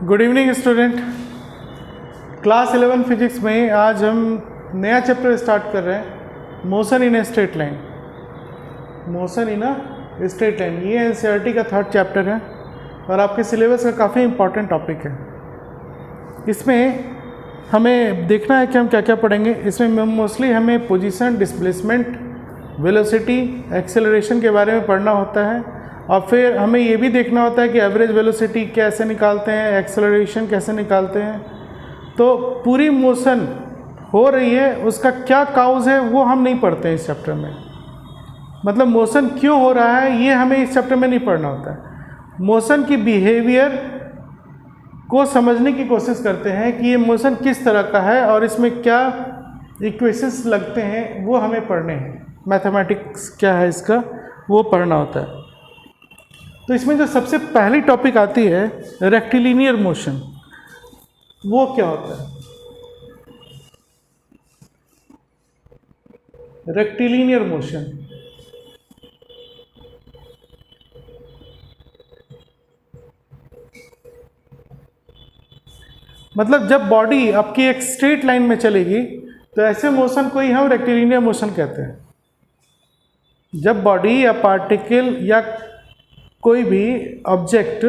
Good evening student. Class 11 physics में आज हम नया चैप्टर स्टार्ट कर रहे हैं, motion in a straight line. Motion in a straight line ये एनसीईआरटी का थर्ड चैप्टर है और आपके सिलेबस का काफ़ी इंपॉर्टेंट टॉपिक है। इसमें हमें देखना है कि हम क्या क्या पढ़ेंगे। इसमें मोस्टली हमें पोजीशन, डिस्प्लेसमेंट, वेलोसिटी, एक्सेलरेशन के बारे में पढ़ना होता है और फिर हमें ये भी देखना होता है कि एवरेज वेलोसिटी कैसे निकालते हैं, एक्सेलरेशन कैसे निकालते हैं। तो पूरी मोशन हो रही है उसका क्या काउज है वो हम नहीं पढ़ते हैं इस चैप्टर में। मतलब मोशन क्यों हो रहा है ये हमें इस चैप्टर में नहीं पढ़ना होता है। मोशन की बिहेवियर को समझने की कोशिश करते हैं कि ये मोशन किस तरह का है और इसमें क्या इक्वेशंस लगते हैं वो हमें पढ़ने हैं। मैथमेटिक्स क्या है इसका वो पढ़ना होता है। तो इसमें जो सबसे पहली टॉपिक आती है रेक्टिलिनियर मोशन, वो क्या होता है? रेक्टिलिनियर मोशन मतलब जब बॉडी आपकी एक स्ट्रेट लाइन में चलेगी तो ऐसे मोशन को ही हम रेक्टिलिनियर मोशन कहते हैं। जब बॉडी या पार्टिकल या कोई भी ऑब्जेक्ट,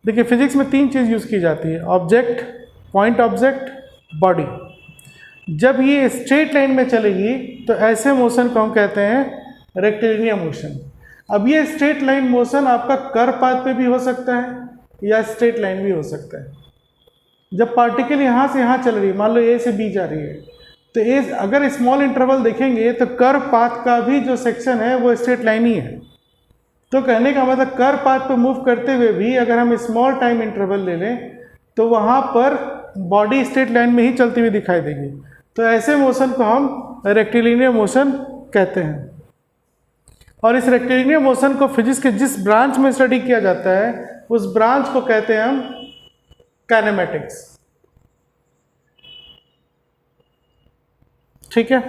देखिए फिजिक्स में तीन चीज़ यूज़ की जाती है, ऑब्जेक्ट, पॉइंट ऑब्जेक्ट, बॉडी। जब ये स्ट्रेट लाइन में चलेगी तो ऐसे मोशन को हम कहते हैं रेक्टिलिनियर मोशन। अब ये स्ट्रेट लाइन मोशन आपका कर्व पाथ पे भी हो सकता है या स्ट्रेट लाइन भी हो सकता है। जब पार्टिकल यहाँ से यहाँ चल रही है, मान लो ए से बी जा रही है, तो ए अगर स्मॉल इंटरवल देखेंगे तो कर्व पाथ का भी जो सेक्शन है वो स्ट्रेट लाइन ही है। तो कहने का मतलब कर्व पाथ पे मूव करते हुए भी अगर हम स्मॉल टाइम इंटरवल ले लें तो वहाँ पर बॉडी स्ट्रेट लाइन में ही चलती हुई दिखाई देगी। तो ऐसे मोशन को हम रेक्टिलिनियर मोशन कहते हैं। और इस रेक्टिलिनियर मोशन को फिजिक्स के जिस ब्रांच में स्टडी किया जाता है उस ब्रांच को कहते हैं हम काइनेमेटिक्स। ठीक है,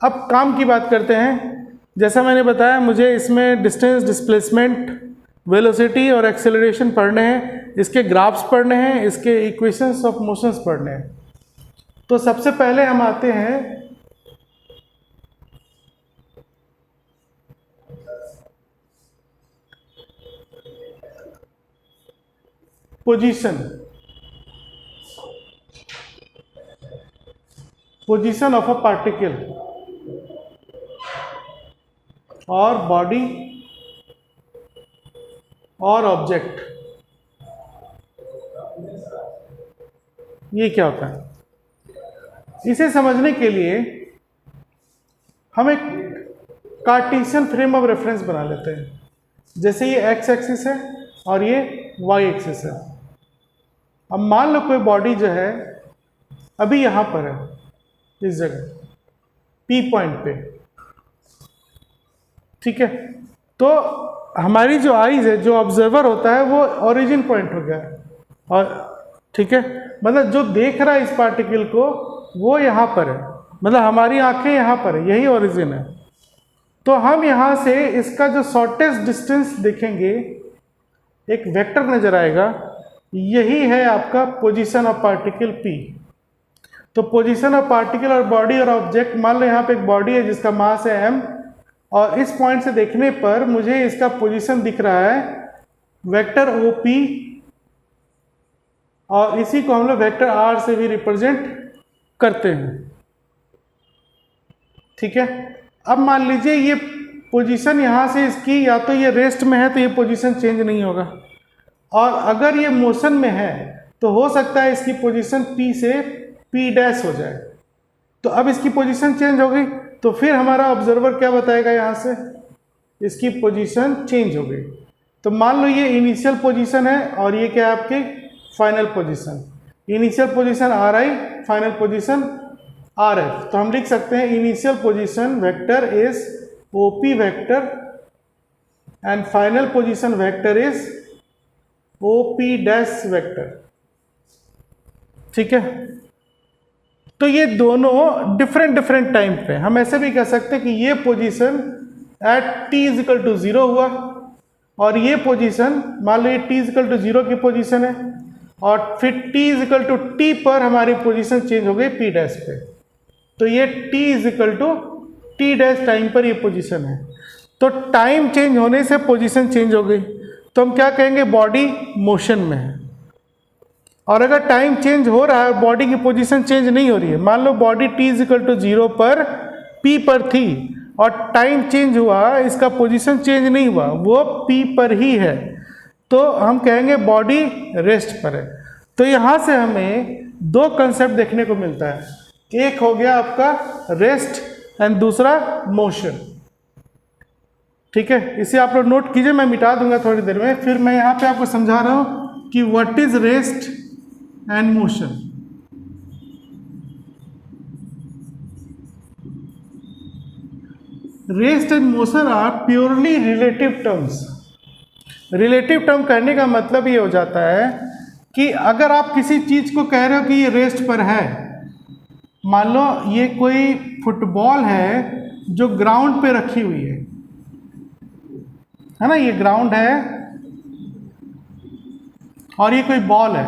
अब काम की बात करते हैं। जैसा मैंने बताया मुझे इसमें डिस्टेंस, डिस्प्लेसमेंट, वेलोसिटी और एक्सेलरेशन पढ़ने हैं, इसके ग्राफ्स पढ़ने हैं, इसके इक्वेशंस ऑफ मोशंस पढ़ने हैं। तो सबसे पहले हम आते हैं पोजीशन ऑफ अ पार्टिकल और बॉडी और ऑब्जेक्ट। ये क्या होता है? इसे समझने के लिए हम एक कार्टेशियन फ्रेम ऑफ रेफरेंस बना लेते हैं। जैसे ये एक्स एक्सिस है और ये वाई एक्सिस है। अब मान लो कोई बॉडी जो है अभी यहाँ पर है, इस जगह पी पॉइंट पे। ठीक है, तो हमारी जो आईज है, जो ऑब्जर्वर होता है वो ओरिजिन पॉइंट हो गया है। और ठीक है, मतलब जो देख रहा है इस पार्टिकल को वो यहाँ पर है, मतलब हमारी आंखें यहाँ पर है, यही ओरिजिन है। तो हम यहाँ से इसका जो शॉर्टेस्ट डिस्टेंस देखेंगे, एक वेक्टर नजर आएगा, यही है आपका पोजीशन ऑफ पार्टिकल पी। तो पोजीशन ऑफ पार्टिकल और बॉडी और ऑब्जेक्ट, मान लो यहाँ पे एक बॉडी है जिसका मास है m और इस पॉइंट से देखने पर मुझे इसका पोजीशन दिख रहा है वेक्टर OP और इसी को हम लोग वेक्टर R से भी रिप्रेजेंट करते हैं। ठीक है, अब मान लीजिए ये पोजीशन यहाँ से इसकी या तो ये रेस्ट में है तो ये पोजीशन चेंज नहीं होगा, और अगर ये मोशन में है तो हो सकता है इसकी पोजीशन P से P' हो जाए। तो अब इसकी पोजीशन चेंज हो गई तो फिर हमारा ऑब्जर्वर क्या बताएगा, यहाँ से इसकी पोजीशन चेंज हो गई। तो मान लो ये इनिशियल पोजीशन है और ये क्या है आपके final position. Initial position RI, final position RF। तो हम लिख सकते हैं initial position vector is OP vector and final position vector is OP' vector. ठीक है, तो ये दोनों डिफरेंट टाइम पे, हम ऐसे भी कह सकते हैं कि ये पोजीशन एट t = 0 हुआ और ये पोजीशन मान लो ये t = 0 की पोजीशन है और फिर t is equal to t पर हमारी पोजीशन चेंज हो गई p डैश पे। तो ये t is equal to t dash time पर ये पोजीशन है। तो टाइम चेंज होने से पोजीशन चेंज हो गई, तो हम क्या कहेंगे, बॉडी मोशन में है। और अगर टाइम चेंज हो रहा है, बॉडी की पोजीशन चेंज नहीं हो रही है, मान लो body t is equal to 0 पर p पर थी और टाइम चेंज हुआ, इसका पोजीशन चेंज नहीं हुआ, वो p पर ही है, तो हम कहेंगे बॉडी रेस्ट पर है। तो यहाँ से हमें दो कंसेप्ट देखने को मिलता है, एक हो गया आपका रेस्ट एंड दूसरा मोशन। ठीक है, इसे आप लोग नोट कीजिए, मैं मिटा दूंगा थोड़ी देर में। फिर मैं यहाँ पे आपको समझा रहा हूँ कि what is rest and motion. Rest and motion are purely relative terms. Relative term कहने का मतलब ये हो जाता है कि अगर आप किसी चीज को कह रहे हो कि ये रेस्ट पर है, मान लो ये कोई फुटबॉल है जो ग्राउंड पे रखी हुई है ना, ये ग्राउंड है और ये कोई बॉल है,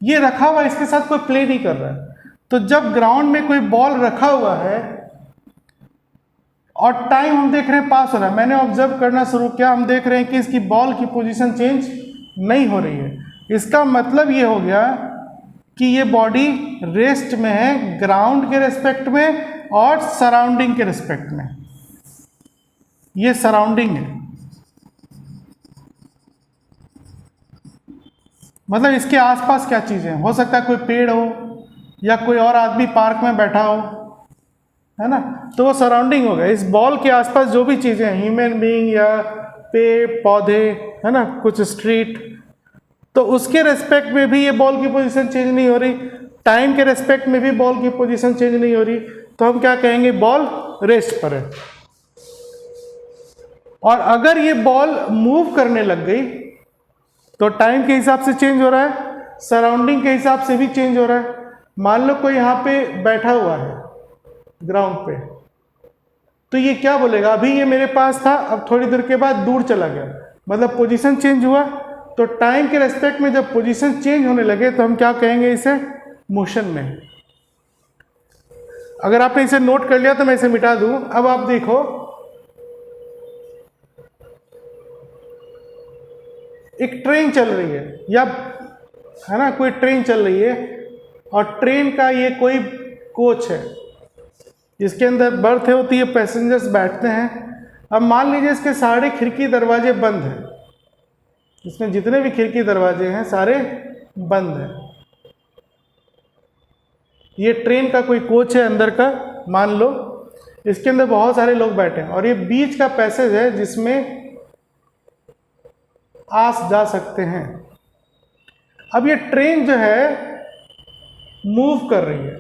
ये रखा हुआ है, इसके साथ कोई प्ले नहीं कर रहा है। तो जब ग्राउंड में कोई बॉल रखा हुआ है और टाइम हम देख रहे हैं पास हो रहा है, मैंने ऑब्जर्व करना शुरू किया, हम देख रहे हैं कि इसकी बॉल की पोजीशन चेंज नहीं हो रही है। इसका मतलब ये हो गया कि ये बॉडी रेस्ट में है, ग्राउंड के रेस्पेक्ट में और सराउंडिंग के रेस्पेक्ट में। ये सराउंडिंग है, मतलब इसके आसपास क्या चीजें हैं, हो सकता है कोई पेड़ हो या कोई और आदमी पार्क में बैठा हो, है ना, तो वो सराउंडिंग हो गया। इस बॉल के आसपास जो भी चीजें हैं, ह्यूमन बीइंग या पेड़ पौधे, है ना, कुछ स्ट्रीट, तो उसके रेस्पेक्ट में भी ये बॉल की पोजीशन चेंज नहीं हो रही, टाइम के रेस्पेक्ट में भी बॉल की पोजीशन चेंज नहीं हो रही, तो हम क्या कहेंगे, बॉल रेस्ट पर है। और अगर ये बॉल मूव करने लग गई तो टाइम के हिसाब से चेंज हो रहा है, सराउंडिंग के हिसाब से भी चेंज हो रहा है। मान लो कोई यहाँ पे बैठा हुआ है ग्राउंड पे, तो ये क्या बोलेगा, अभी ये मेरे पास था, अब थोड़ी देर के बाद दूर चला गया, मतलब पोजीशन चेंज हुआ। तो टाइम के रेस्पेक्ट में जब पोजीशन चेंज होने लगे तो हम क्या कहेंगे, इसे मोशन में। अगर आपने इसे नोट कर लिया तो मैं इसे मिटा दूं। अब आप देखो, एक ट्रेन चल रही है, या है ना, कोई ट्रेन चल रही है और ट्रेन का ये कोई कोच है, जिसके अंदर बर्थ होती है, पैसेंजर्स बैठते हैं। अब मान लीजिए इसके सारे खिड़की दरवाजे बंद हैं, इसमें जितने भी खिड़की दरवाजे हैं सारे बंद हैं। ये ट्रेन का कोई कोच है अंदर का, मान लो इसके अंदर बहुत सारे लोग बैठे हैं और ये बीच का पैसेज है जिसमें आ जा सकते हैं। अब ये ट्रेन जो है मूव कर रही है,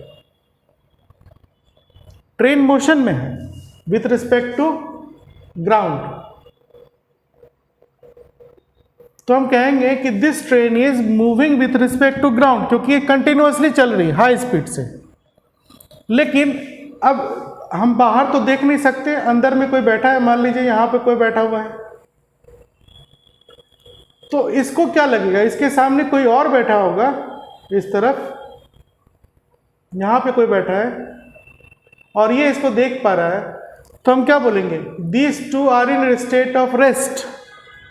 ट्रेन मोशन में है विथ रिस्पेक्ट टू ग्राउंड, तो हम कहेंगे कि this train is moving with respect to ground, क्योंकि ये कंटिन्यूअसली चल रही है हाई स्पीड से। लेकिन अब हम बाहर तो देख नहीं सकते, अंदर में कोई बैठा है, मान लीजिए यहाँ पे कोई बैठा हुआ है, तो इसको क्या लगेगा, इसके सामने कोई और बैठा होगा, इस तरफ यहाँ पे कोई बैठा है और ये इसको देख पा रहा है, तो हम क्या बोलेंगे, these two are in state of rest,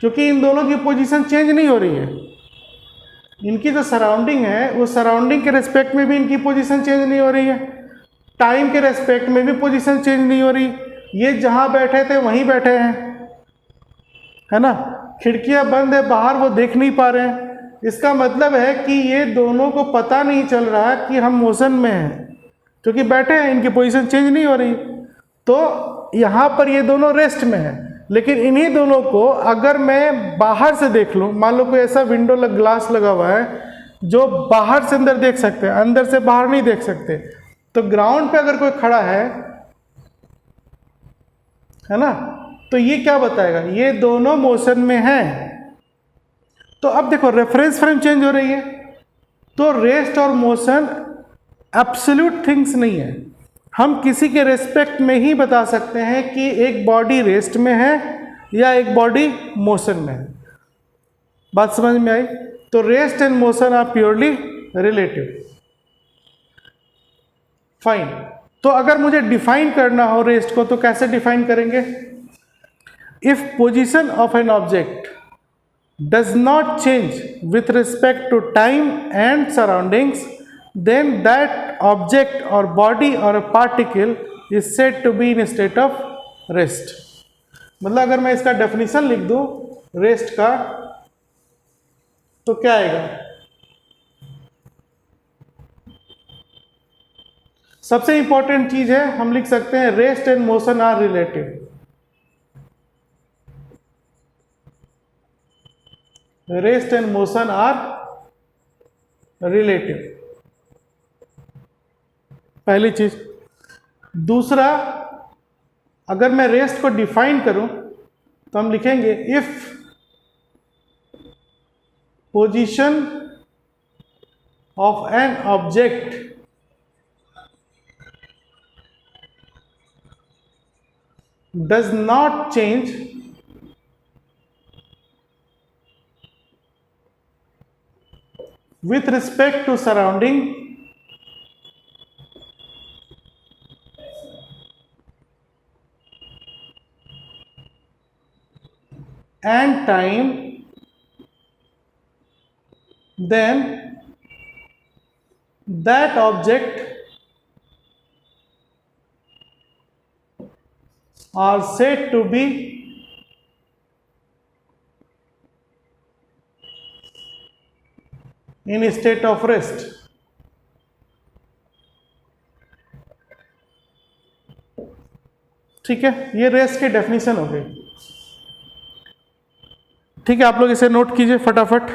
क्योंकि इन दोनों की पोजीशन चेंज नहीं हो रही है। इनकी जो सराउंडिंग है, उस सराउंडिंग के रेस्पेक्ट में भी इनकी पोजीशन चेंज नहीं हो रही है, टाइम के रेस्पेक्ट में भी पोजीशन चेंज नहीं हो रही। ये जहाँ बैठे थे वहीं बैठे हैं, है ना, खिड़कियाँ बंद है, बाहर वो देख नहीं पा रहे हैं। इसका मतलब है कि ये दोनों को पता नहीं चल रहा कि हम मोशन में हैं, क्योंकि बैठे हैं, इनकी पोजीशन चेंज नहीं हो रही। तो यहाँ पर ये दोनों रेस्ट में है, लेकिन इन्हीं दोनों को अगर मैं बाहर से देख लूँ, मान लो कोई ऐसा विंडो ग्लास लगा हुआ है जो बाहर से अंदर देख सकते हैं, अंदर से बाहर नहीं देख सकते, तो ग्राउंड पे अगर कोई खड़ा है ना, तो ये क्या बताएगा, ये दोनों मोशन में हैं। तो अब देखो रेफरेंस फ्रेम चेंज हो रही है, तो रेस्ट और मोशन एब्सोल्यूट थिंग्स नहीं है। हम किसी के रेस्पेक्ट में ही बता सकते हैं कि एक बॉडी रेस्ट में है या एक बॉडी मोशन में है। बात समझ में आई? तो rest and motion are purely relative. Fine. तो अगर मुझे डिफाइन करना हो रेस्ट को तो कैसे डिफाइन करेंगे? If position of an object does not change with respect to time and surroundings, then that object or body or a particle is said to be in a state of rest. मतलब अगर मैं इसका definition लिख दूं rest का तो क्या आएगा? सबसे इंपॉर्टेंट चीज है, हम लिख सकते हैं rest and motion are relative. Rest and motion are relative, पहली चीज। दूसरा, अगर मैं रेस्ट को डिफाइन करूं तो हम लिखेंगे if position of an object does not change with respect to surrounding and time, then that object are said to be in a state of rest। ठीक है, ये रेस्ट की डेफिनेशन हो गई। ठीक है, आप लोग इसे नोट कीजिए फटाफट।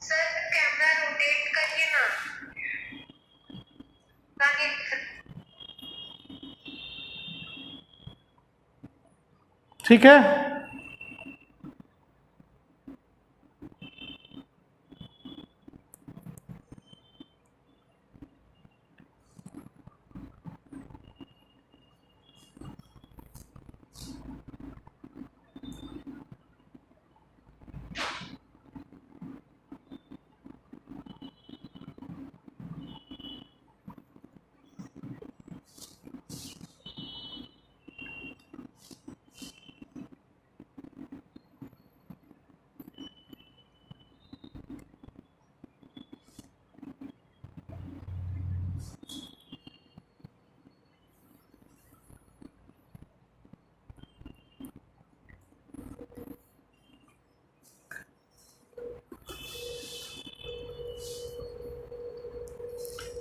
सर कैमरा रोटेट करिए ना। ठीक है,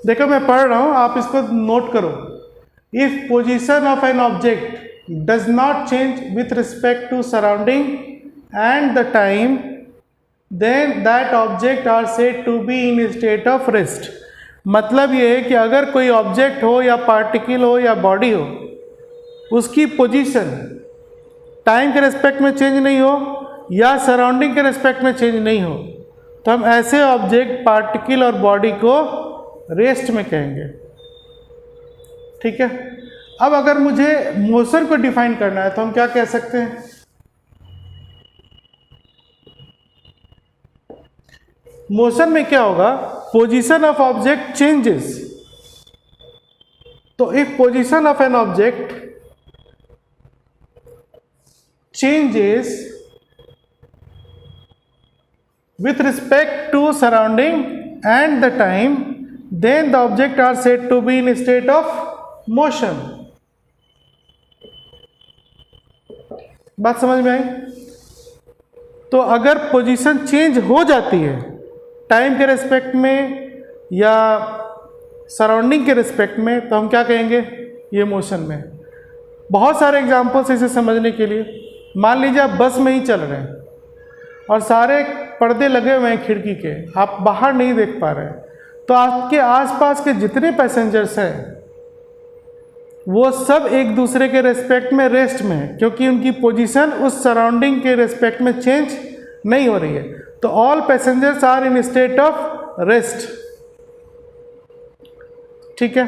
देखो मैं पढ़ रहा हूं, आप इसको नोट करो। If position of an object does not change with respect to surrounding and the time, then that object are said to B in state of rest. मतलब ये है कि अगर कोई ऑब्जेक्ट हो या पार्टिकल हो या बॉडी हो, उसकी पोजीशन टाइम के रेस्पेक्ट में चेंज नहीं हो या सराउंडिंग के रेस्पेक्ट में चेंज नहीं हो, तो हम ऐसे ऑब्जेक्ट, पार्टिकल और बॉडी को रेस्ट में कहेंगे। ठीक है, अब अगर मुझे मोशन को डिफाइन करना है तो हम क्या कह सकते हैं? मोशन में क्या होगा? Position of object changes. तो if position of an object changes with respect to surrounding and the time, then the object are said to be in a state of motion। बात समझ में आई? तो अगर पोजीशन चेंज हो जाती है टाइम के रेस्पेक्ट में या सराउंडिंग के रेस्पेक्ट में, तो हम क्या कहेंगे? ये मोशन में। बहुत सारे एग्जांपल्स इसे समझने के लिए। मान लीजिए आप बस में ही चल रहे हैं और सारे पर्दे लगे हुए हैं खिड़की के, आप बाहर नहीं देख पा रहे हैं, तो आपके आसपास के जितने पैसेंजर्स हैं वो सब एक दूसरे के रेस्पेक्ट में रेस्ट में है, क्योंकि उनकी पोजीशन उस सराउंडिंग के रेस्पेक्ट में चेंज नहीं हो रही है। तो all passengers are in state of rest. ठीक है,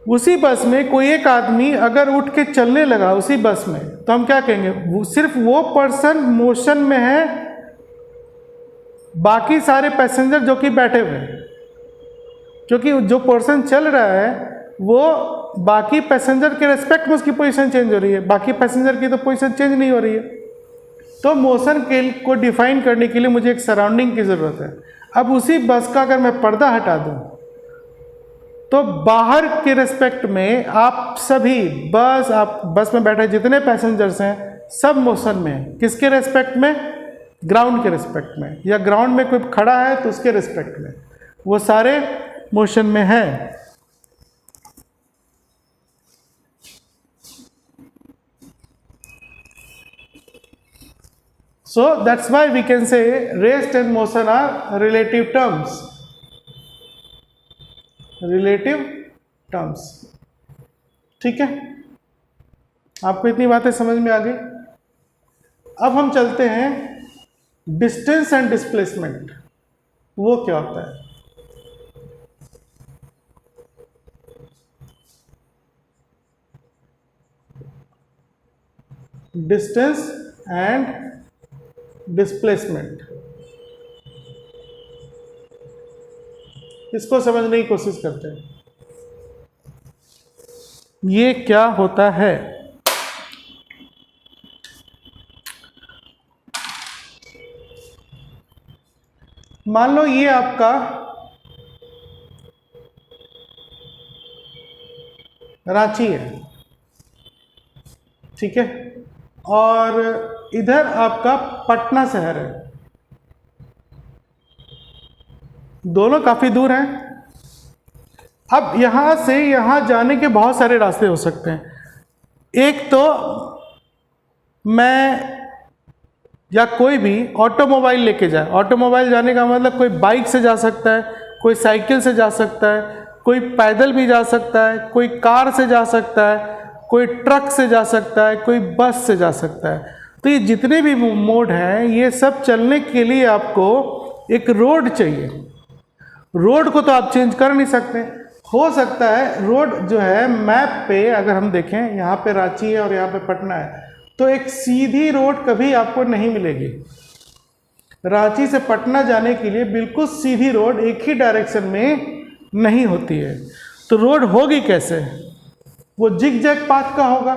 उसी बस में कोई एक आदमी अगर उठ के चलने लगा उसी बस में, तो हम क्या कहेंगे? सिर्फ वो पर्सन मोशन में है, बाकी सारे पैसेंजर जो कि बैठे हुए हैं, क्योंकि जो पर्सन चल रहा है वो बाकी पैसेंजर के रेस्पेक्ट में उसकी पोजीशन चेंज हो रही है, बाकी पैसेंजर की तो पोजीशन चेंज नहीं हो रही है। तो मोशन को डिफाइन करने के लिए मुझे एक सराउंडिंग की ज़रूरत है। अब उसी बस का अगर मैं पर्दा हटा दूं तो बाहर के रेस्पेक्ट में आप सभी आप बस में बैठे जितने पैसेंजर्स हैं सब मोशन में हैं। किसके रेस्पेक्ट में? ग्राउंड के रेस्पेक्ट में, या ग्राउंड में कोई खड़ा है तो उसके रेस्पेक्ट में, वो सारे मोशन में हैं। So that's why we can say rest and motion are relative terms. Relative terms. ठीक है, आपको इतनी बातें समझ में आ गई। अब हम चलते हैं डिस्टेंस एंड डिस्प्लेसमेंट, वो क्या होता है? डिस्टेंस एंड डिस्प्लेसमेंट, इसको समझने की कोशिश करते हैं। ये क्या होता है? मान लो ये आपका रांची है, ठीक है, और इधर आपका पटना शहर है। दोनों काफी दूर हैं। अब यहां से यहां जाने के बहुत सारे रास्ते हो सकते हैं। एक तो मैं या कोई भी ऑटोमोबाइल लेके जाए। ऑटोमोबाइल जाने का मतलब कोई बाइक से जा सकता है, कोई साइकिल से जा सकता है, कोई पैदल भी जा सकता है, कोई कार से जा सकता है, कोई ट्रक से जा सकता है, कोई बस से जा सकता है। तो ये जितने भी मोड हैं ये सब चलने के लिए आपको एक रोड चाहिए। रोड को तो आप चेंज कर नहीं सकते। हो सकता है रोड जो है मैप पे अगर हम देखें, यहाँ पे रांची है और यहाँ पे पटना है, तो एक सीधी रोड कभी आपको नहीं मिलेगी। रांची से पटना जाने के लिए बिल्कुल सीधी रोड एक ही डायरेक्शन में नहीं होती है। तो रोड होगी कैसे? वो जिग जैग पाथ का होगा।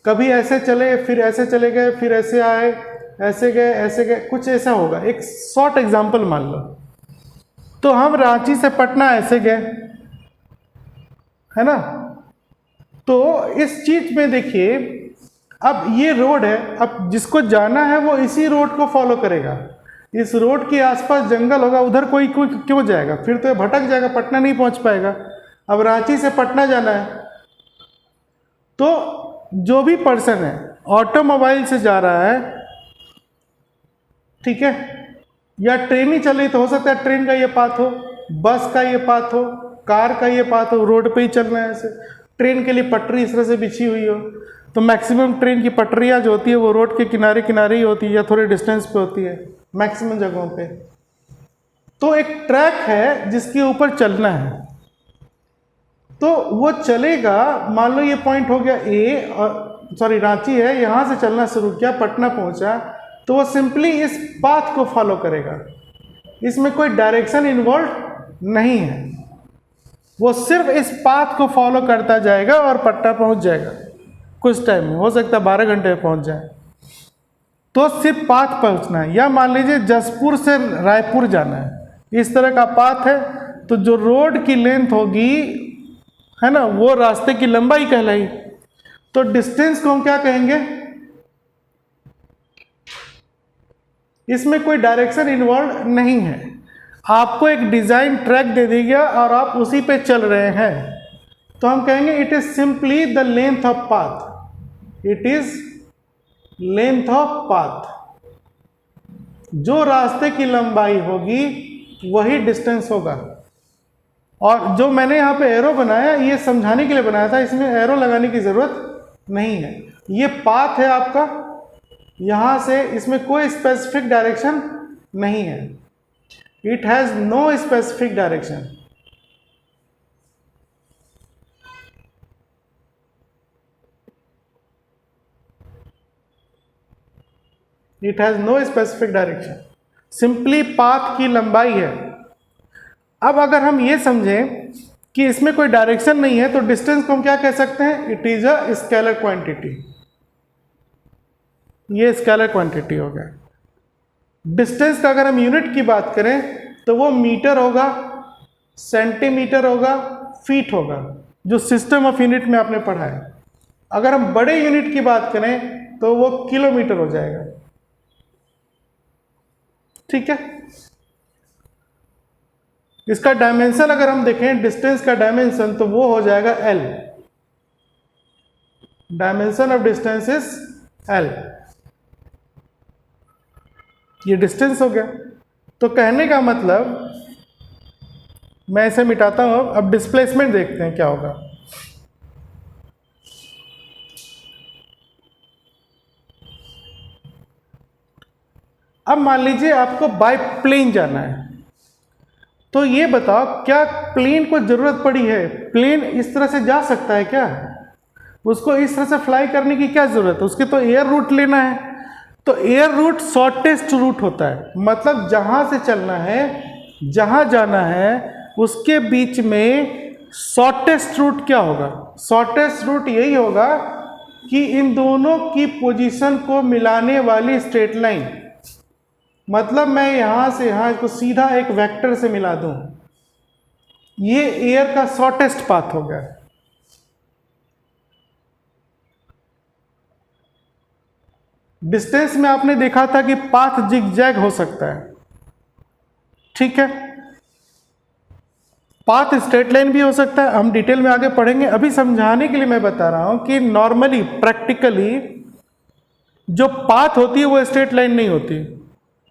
कभी ऐसे चले, फिर ऐसे चले गए, फिर ऐसे आए, ऐसे गए, कुछ ऐसा होगा। एक शॉर्ट एग्जांपल मान लो, तो हम रांची से पटना ऐसे गए, है ना? तो इस चीज में देखिए, अब ये रोड है, अब जिसको जाना है वो इसी रोड को फॉलो करेगा। इस रोड के आसपास जंगल होगा, उधर कोई क्यों जाएगा? फिर तो ये भटक जाएगा, पटना नहीं पहुंच पाएगा। अब रांची से पटना जाना है, तो जो भी पर्सन है ऑटोमोबाइल से जा रहा है, ठीक है, या ट्रेन ही चल रही, तो हो सकता है ट्रेन का ये पाथ हो, बस का ये पाथ हो, कार का ये पाथ हो, रोड पे ही चलना है ऐसे। ट्रेन के लिए पटरी इस तरह से बिछी हुई हो, तो मैक्सिमम ट्रेन की पटरियाँ जो होती है वो रोड के किनारे किनारे ही होती है या थोड़े डिस्टेंस पे होती है मैक्सिमम जगहों पे। तो एक ट्रैक है जिसके ऊपर चलना है, तो वो चलेगा। मान लो ये पॉइंट हो गया ए, और रांची है, यहाँ से चलना शुरू किया, पटना पहुँचा, तो वो सिंपली इस पाथ को फॉलो करेगा। इसमें कोई डायरेक्शन इन्वॉल्व नहीं है, वो सिर्फ इस पाथ को फॉलो करता जाएगा और पटना पहुँच जाएगा कुछ टाइम में। हो सकता है 12 घंटे में पहुँच जाए। तो सिर्फ पाथ पहुँचना है। या मान लीजिए जसपुर से रायपुर जाना है, इस तरह का पाथ है, तो जो रोड की लेंथ होगी, है ना, वो रास्ते की लंबाई कहलाई। तो डिस्टेंस को हम क्या कहेंगे? इसमें कोई डायरेक्शन इन्वॉल्व नहीं है। आपको एक डिजाइन ट्रैक दे दिया और आप उसी पे चल रहे हैं, तो हम कहेंगे it is simply the length of path. It is length of path. जो रास्ते की लंबाई होगी वही डिस्टेंस होगा। और जो मैंने यहाँ पे एरो बनाया, ये समझाने के लिए बनाया था, इसमें एरो लगाने की ज़रूरत नहीं है। ये पाथ है आपका, यहाँ से इसमें कोई स्पेसिफिक डायरेक्शन नहीं है। It has no specific direction. It has no specific direction, simply path की लंबाई है। अब अगर हम ये समझें कि इसमें कोई डायरेक्शन नहीं है तो डिस्टेंस को हम क्या कह सकते हैं? It is a scalar quantity. ये स्केलर क्वांटिटी हो गया। डिस्टेंस का अगर हम यूनिट की बात करें तो वो मीटर होगा, सेंटीमीटर होगा, फीट होगा, जो सिस्टम ऑफ यूनिट में आपने पढ़ा है। अगर हम बड़े यूनिट की बात करें तो वो किलोमीटर हो जाएगा। ठीक है, इसका डायमेंशन अगर हम देखें, डिस्टेंस का डायमेंशन, तो वो हो जाएगा L. Dimension of distance is L. ये डिस्टेंस हो गया। तो कहने का मतलब, मैं इसे मिटाता हूं, अब डिस्प्लेसमेंट देखते हैं क्या होगा। अब मान लीजिए आपको बाय प्लेन जाना है, तो ये बताओ क्या प्लेन को जरूरत पड़ी है? प्लेन इस तरह से जा सकता है क्या? उसको इस तरह से फ्लाई करने की क्या जरूरत है? उसके तो एयर रूट लेना है। तो एयर रूट शॉर्टेस्ट रूट होता है, मतलब जहां से चलना है, जहां जाना है, उसके बीच में शॉर्टेस्ट रूट क्या होगा? शॉर्टेस्ट रूट यही होगा कि इन दोनों की पोजीशन को मिलाने वाली स्ट्रेट लाइन। मतलब मैं यहां से यहां इसको सीधा एक वेक्टर से मिला दूं, ये एयर का शॉर्टेस्ट पाथ हो गया। डिस्टेंस में आपने देखा था कि पाथ जिगजैग हो सकता है, ठीक है, पाथ स्ट्रेट लाइन भी हो सकता है। हम डिटेल में आगे पढ़ेंगे, अभी समझाने के लिए मैं बता रहा हूं कि नॉर्मली प्रैक्टिकली जो पाथ होती है वो स्ट्रेट लाइन नहीं होती।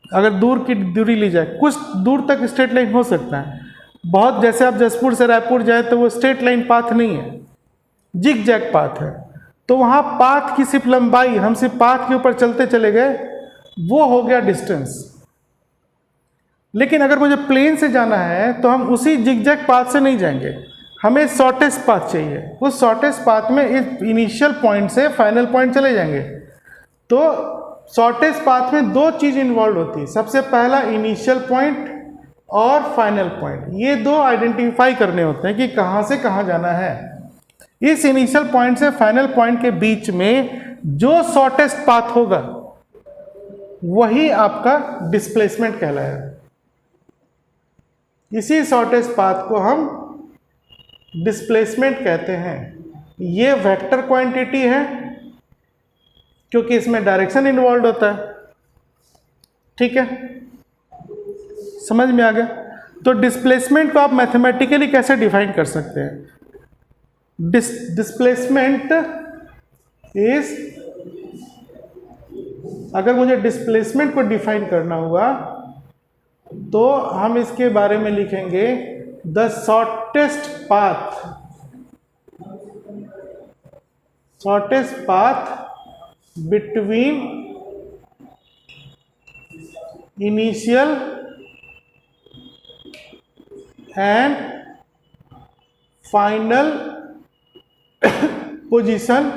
अगर दूर की दूरी ली जाए, कुछ दूर तक स्ट्रेट लाइन हो सकता है, बहुत, जैसे आप जसपुर से रायपुर जाए तो वो स्ट्रेट लाइन पाथ नहीं है, जिग जैग पाथ है। तो वहाँ पाथ की सिर्फ लंबाई, हम सिर्फ पाथ के ऊपर चलते चले गए, वो हो गया डिस्टेंस। लेकिन अगर मुझे प्लेन से जाना है तो हम उसी जिग जैग पाथ से नहीं जाएंगे, हमें शॉर्टेस्ट पाथ चाहिए। उस शॉर्टेस्ट पाथ में इस इनिशियल पॉइंट से फाइनल पॉइंट चले जाएंगे। तो शॉर्टेस्ट पाथ में दो चीज इन्वॉल्व होती है। सबसे पहला इनिशियल पॉइंट और फाइनल पॉइंट, ये दो आइडेंटिफाई करने होते हैं कि कहाँ से कहाँ जाना है। इस इनिशियल पॉइंट से फाइनल पॉइंट के बीच में जो शॉर्टेस्ट पाथ होगा वही आपका डिस्प्लेसमेंट कहलाएगा। इसी शॉर्टेस्ट पाथ को हम डिस्प्लेसमेंट कहते हैं। ये वेक्टर क्वांटिटी है क्योंकि इसमें डायरेक्शन इन्वॉल्व होता है। ठीक है, समझ में आ गया? तो डिस्प्लेसमेंट को आप मैथमेटिकली कैसे डिफाइन कर सकते हैं? डिस्प्लेसमेंट इज, अगर मुझे डिस्प्लेसमेंट को डिफाइन करना हुआ तो हम इसके बारे में लिखेंगे the shortest path between initial and final position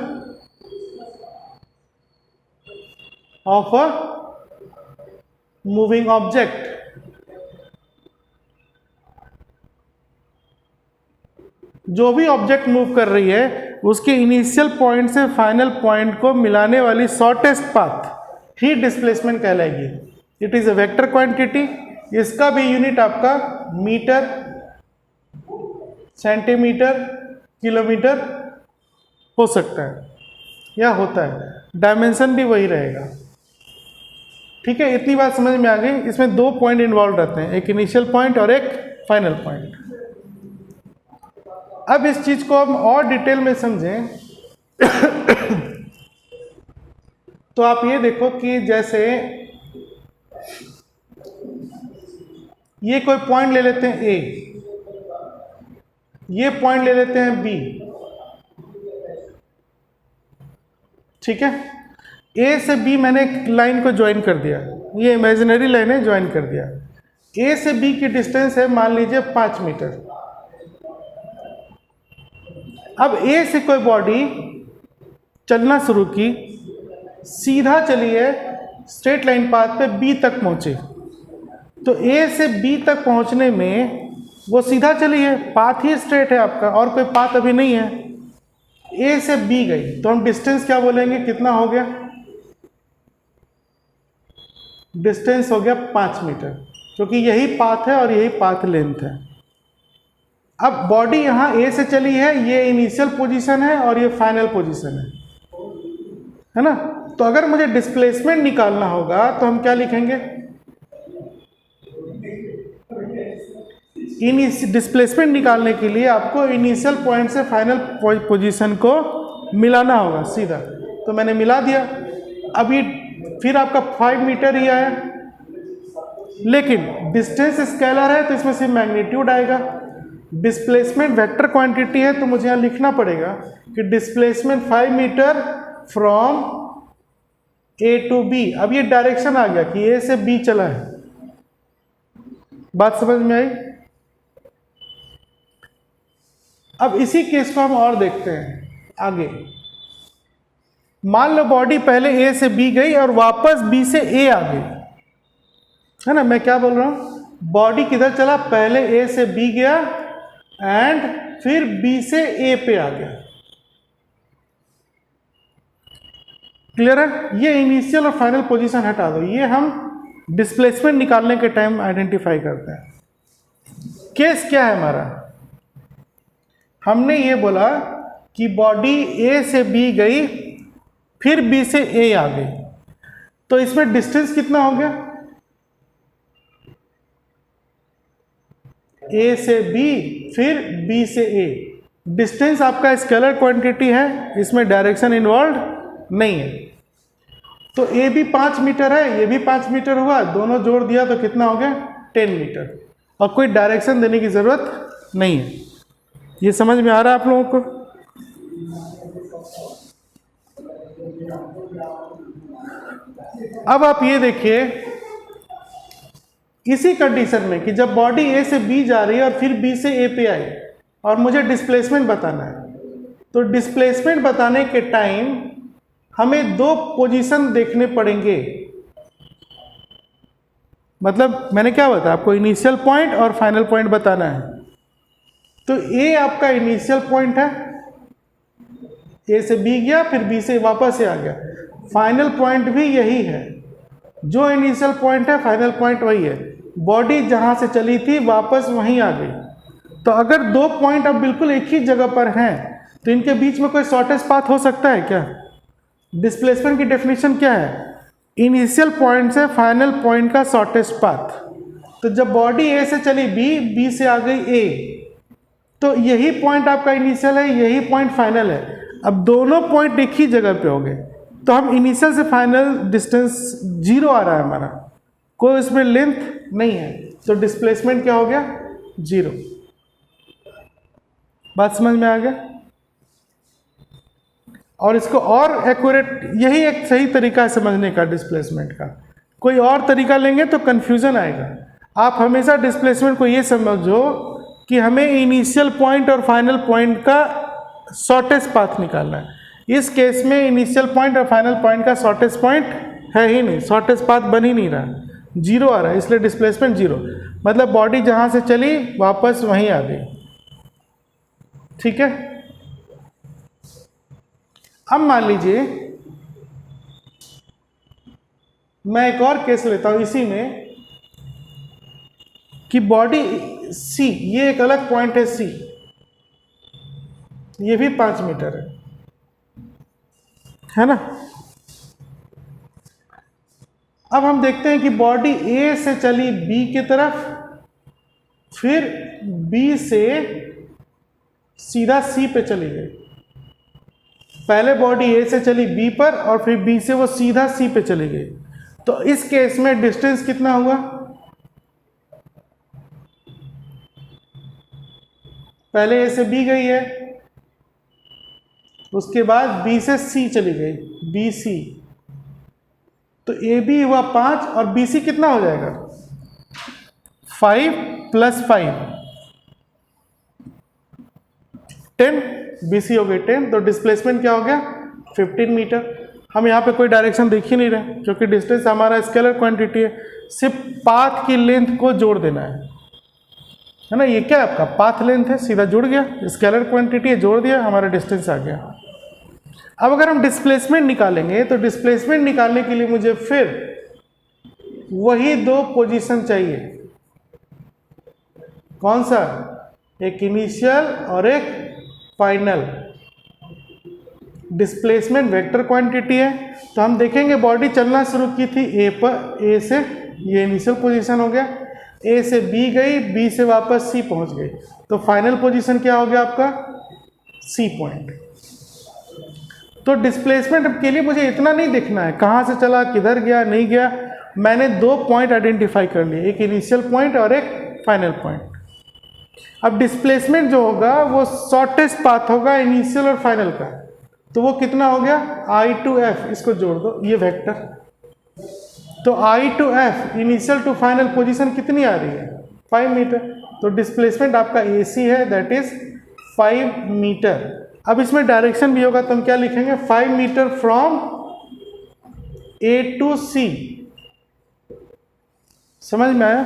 of a moving object. जो भी ऑब्जेक्ट मूव कर रही है उसके इनिशियल पॉइंट से फाइनल पॉइंट को मिलाने वाली शॉर्टेस्ट पाथ ही डिस्प्लेसमेंट कहलाएगी। It is a vector quantity. इसका भी यूनिट आपका मीटर, सेंटीमीटर, किलोमीटर हो सकता है या होता है। डायमेंशन भी वही रहेगा। ठीक है, इतनी बात समझ में आ गई। इसमें दो पॉइंट इन्वॉल्व रहते हैं, एक इनिशियल पॉइंट और एक फाइनल पॉइंट। अब इस चीज को हम और डिटेल में समझें तो आप ये देखो कि जैसे ये कोई पॉइंट ले लेते हैं ए, ये पॉइंट ले लेते हैं बी। ठीक है, ए से बी मैंने एक लाइन को ज्वाइन कर दिया, ये इमेजिनरी लाइन है, ज्वाइन कर दिया। ए से बी की डिस्टेंस है मान लीजिए 5 मीटर। अब ए से कोई बॉडी चलना शुरू की, सीधा चली है स्ट्रेट लाइन पाथ पे बी तक पहुंचे, तो ए से बी तक पहुंचने में वो सीधा चली है, पाथ ही स्ट्रेट है आपका, और कोई पाथ अभी नहीं है। ए से बी गई तो हम डिस्टेंस क्या बोलेंगे, कितना हो गया? डिस्टेंस हो गया 5 मीटर, क्योंकि यही पाथ है और यही पाथ लेंथ है। अब बॉडी यहाँ ए से चली है, ये इनिशियल पोजीशन है और ये फाइनल पोजीशन है ना। तो अगर मुझे डिस्प्लेसमेंट निकालना होगा तो हम क्या लिखेंगे? डिस्प्लेसमेंट निकालने के लिए आपको इनिशियल पॉइंट से फाइनल पोजीशन को मिलाना होगा सीधा, तो मैंने मिला दिया। अब ये फिर आपका 5 मीटर ही आया, लेकिन डिस्टेंस स्केलर है तो इसमें सिर्फ मैग्नीट्यूड आएगा। डिस्प्लेसमेंट वेक्टर क्वांटिटी है तो मुझे यहाँ लिखना पड़ेगा कि displacement 5 metre from A to B. अब ये डायरेक्शन आ गया कि ए से बी चला है। बात समझ में आई? अब इसी केस को हम और देखते हैं आगे। मान लो बॉडी पहले ए से बी गई और वापस बी से ए आ गई, है ना। मैं क्या बोल रहा हूं, बॉडी किधर चला? पहले ए से बी गया एंड फिर बी से ए पे आ गया। क्लियर है? ये इनिशियल और फाइनल पोजीशन हटा दो, ये हम डिस्प्लेसमेंट निकालने के टाइम आइडेंटिफाई करते हैं। केस क्या है हमारा? हमने ये बोला कि बॉडी ए से बी गई फिर बी से ए आ गई, तो इसमें डिस्टेंस कितना हो गया? ए से बी फिर बी से ए। डिस्टेंस आपका स्केलर क्वांटिटी है, इसमें डायरेक्शन इन्वॉल्व नहीं है। तो ए भी 5 मीटर है, ये भी 5 मीटर हुआ, दोनों जोड़ दिया तो कितना हो गया? 10 मीटर, और कोई डायरेक्शन देने की जरूरत नहीं है। ये समझ में आ रहा है आप लोगों को? अब आप ये देखिए, इसी कंडीशन में कि जब बॉडी ए से बी जा रही है और फिर बी से ए पे आई और मुझे डिस्प्लेसमेंट बताना है, तो डिस्प्लेसमेंट बताने के टाइम हमें 2 पोजीशन देखने पड़ेंगे। मतलब मैंने क्या बताया आपको, इनिशियल पॉइंट और फाइनल पॉइंट बताना है। तो ए आपका इनिशियल पॉइंट है, ए से बी गया फिर बी से वापस से आ गया। फाइनल पॉइंट भी यही है, जो इनिशियल पॉइंट है फाइनल पॉइंट वही है। बॉडी जहां से चली थी वापस वहीं आ गई। तो अगर 2 पॉइंट अब बिल्कुल एक ही जगह पर हैं तो इनके बीच में कोई शॉर्टेस्ट पाथ हो सकता है क्या? डिस्प्लेसमेंट की डेफिनेशन क्या है? इनिशियल पॉइंट से फाइनल पॉइंट का शॉर्टेस्ट पाथ। तो जब बॉडी ए से चली बी, बी से आ गई ए, तो यही पॉइंट आपका इनिशियल है, यही पॉइंट फाइनल है। अब दोनों पॉइंट एक ही जगह पे हो गए, तो हम इनिशियल से फाइनल डिस्टेंस 0 आ रहा है हमारा, कोई उसमें लेंथ नहीं है, तो डिस्प्लेसमेंट क्या हो गया? 0। बात समझ में आ गया? और इसको और एक्यूरेट, यही एक सही तरीका है समझने का डिस्प्लेसमेंट का। कोई और तरीका लेंगे तो कंफ्यूजन आएगा। आप हमेशा डिस्प्लेसमेंट को ये समझो कि हमें इनिशियल पॉइंट और फाइनल पॉइंट का शॉर्टेस्ट पाथ निकालना है। इस केस में इनिशियल पॉइंट और फाइनल पॉइंट का शॉर्टेस्ट पॉइंट है ही नहीं, शॉर्टेस्ट पाथ बन ही नहीं रहा, 0 आ रहा है, इसलिए डिस्प्लेसमेंट 0। मतलब बॉडी जहां से चली वापस वहीं आ गई। ठीक है। अब मान लीजिए मैं एक और केस लेता हूं इसी में, कि बॉडी सी, ये एक अलग पॉइंट है सी, ये भी 5 मीटर है ना। अब हम देखते हैं कि बॉडी ए से चली बी की तरफ, फिर बी से सीधा सी पे चली गई। पहले बॉडी ए से चली बी पर और फिर बी से वो सीधा सी पे चली गई। तो इस केस में डिस्टेंस कितना हुआ? पहले ए से बी गई है, उसके बाद बी से सी चली गई, बी सी, तो ए बी हुआ 5 और बी सी कितना हो जाएगा? 5 + 5 10, बी सी हो गई 10, तो डिस्प्लेसमेंट क्या हो गया? 15 मीटर। हम यहाँ पे कोई डायरेक्शन देख ही नहीं रहे, क्योंकि डिस्टेंस हमारा स्केलर क्वांटिटी है, सिर्फ पाथ की लेंथ को जोड़ देना है ना। ये क्या है आपका पाथ लेंथ है, सीधा जुड़ गया, स्केलर क्वांटिटी है, जोड़ दिया, हमारा डिस्टेंस आ गया। अब अगर हम डिस्प्लेसमेंट निकालेंगे तो डिस्प्लेसमेंट निकालने के लिए मुझे फिर वही दो पोजीशन चाहिए। कौन सा? एक इनिशियल और एक फाइनल। डिस्प्लेसमेंट वेक्टर क्वांटिटी है, तो हम देखेंगे बॉडी चलना शुरू की थी ए पर, ए से, ये इनिशियल पोजीशन हो गया, ए से बी गई, बी से वापस सी पहुंच गई, तो फाइनल पोजीशन क्या हो गया आपका? C point. तो डिस्प्लेसमेंट के लिए मुझे इतना नहीं देखना है कहाँ से चला, किधर गया, नहीं गया, मैंने दो पॉइंट आइडेंटिफाई कर लिए, एक इनिशियल पॉइंट और एक फाइनल पॉइंट। अब डिस्प्लेसमेंट जो होगा वो शॉर्टेस्ट पाथ होगा इनिशियल और फाइनल का, तो वो कितना हो गया? I to F, इसको जोड़ दो, ये वेक्टर। तो I to F initial to final position कितनी आ रही है? 5 मीटर। तो डिस्प्लेसमेंट आपका AC है, दैट इज 5 मीटर। अब इसमें डायरेक्शन भी होगा, तो हम क्या लिखेंगे? 5 metre from A to C। समझ में आया?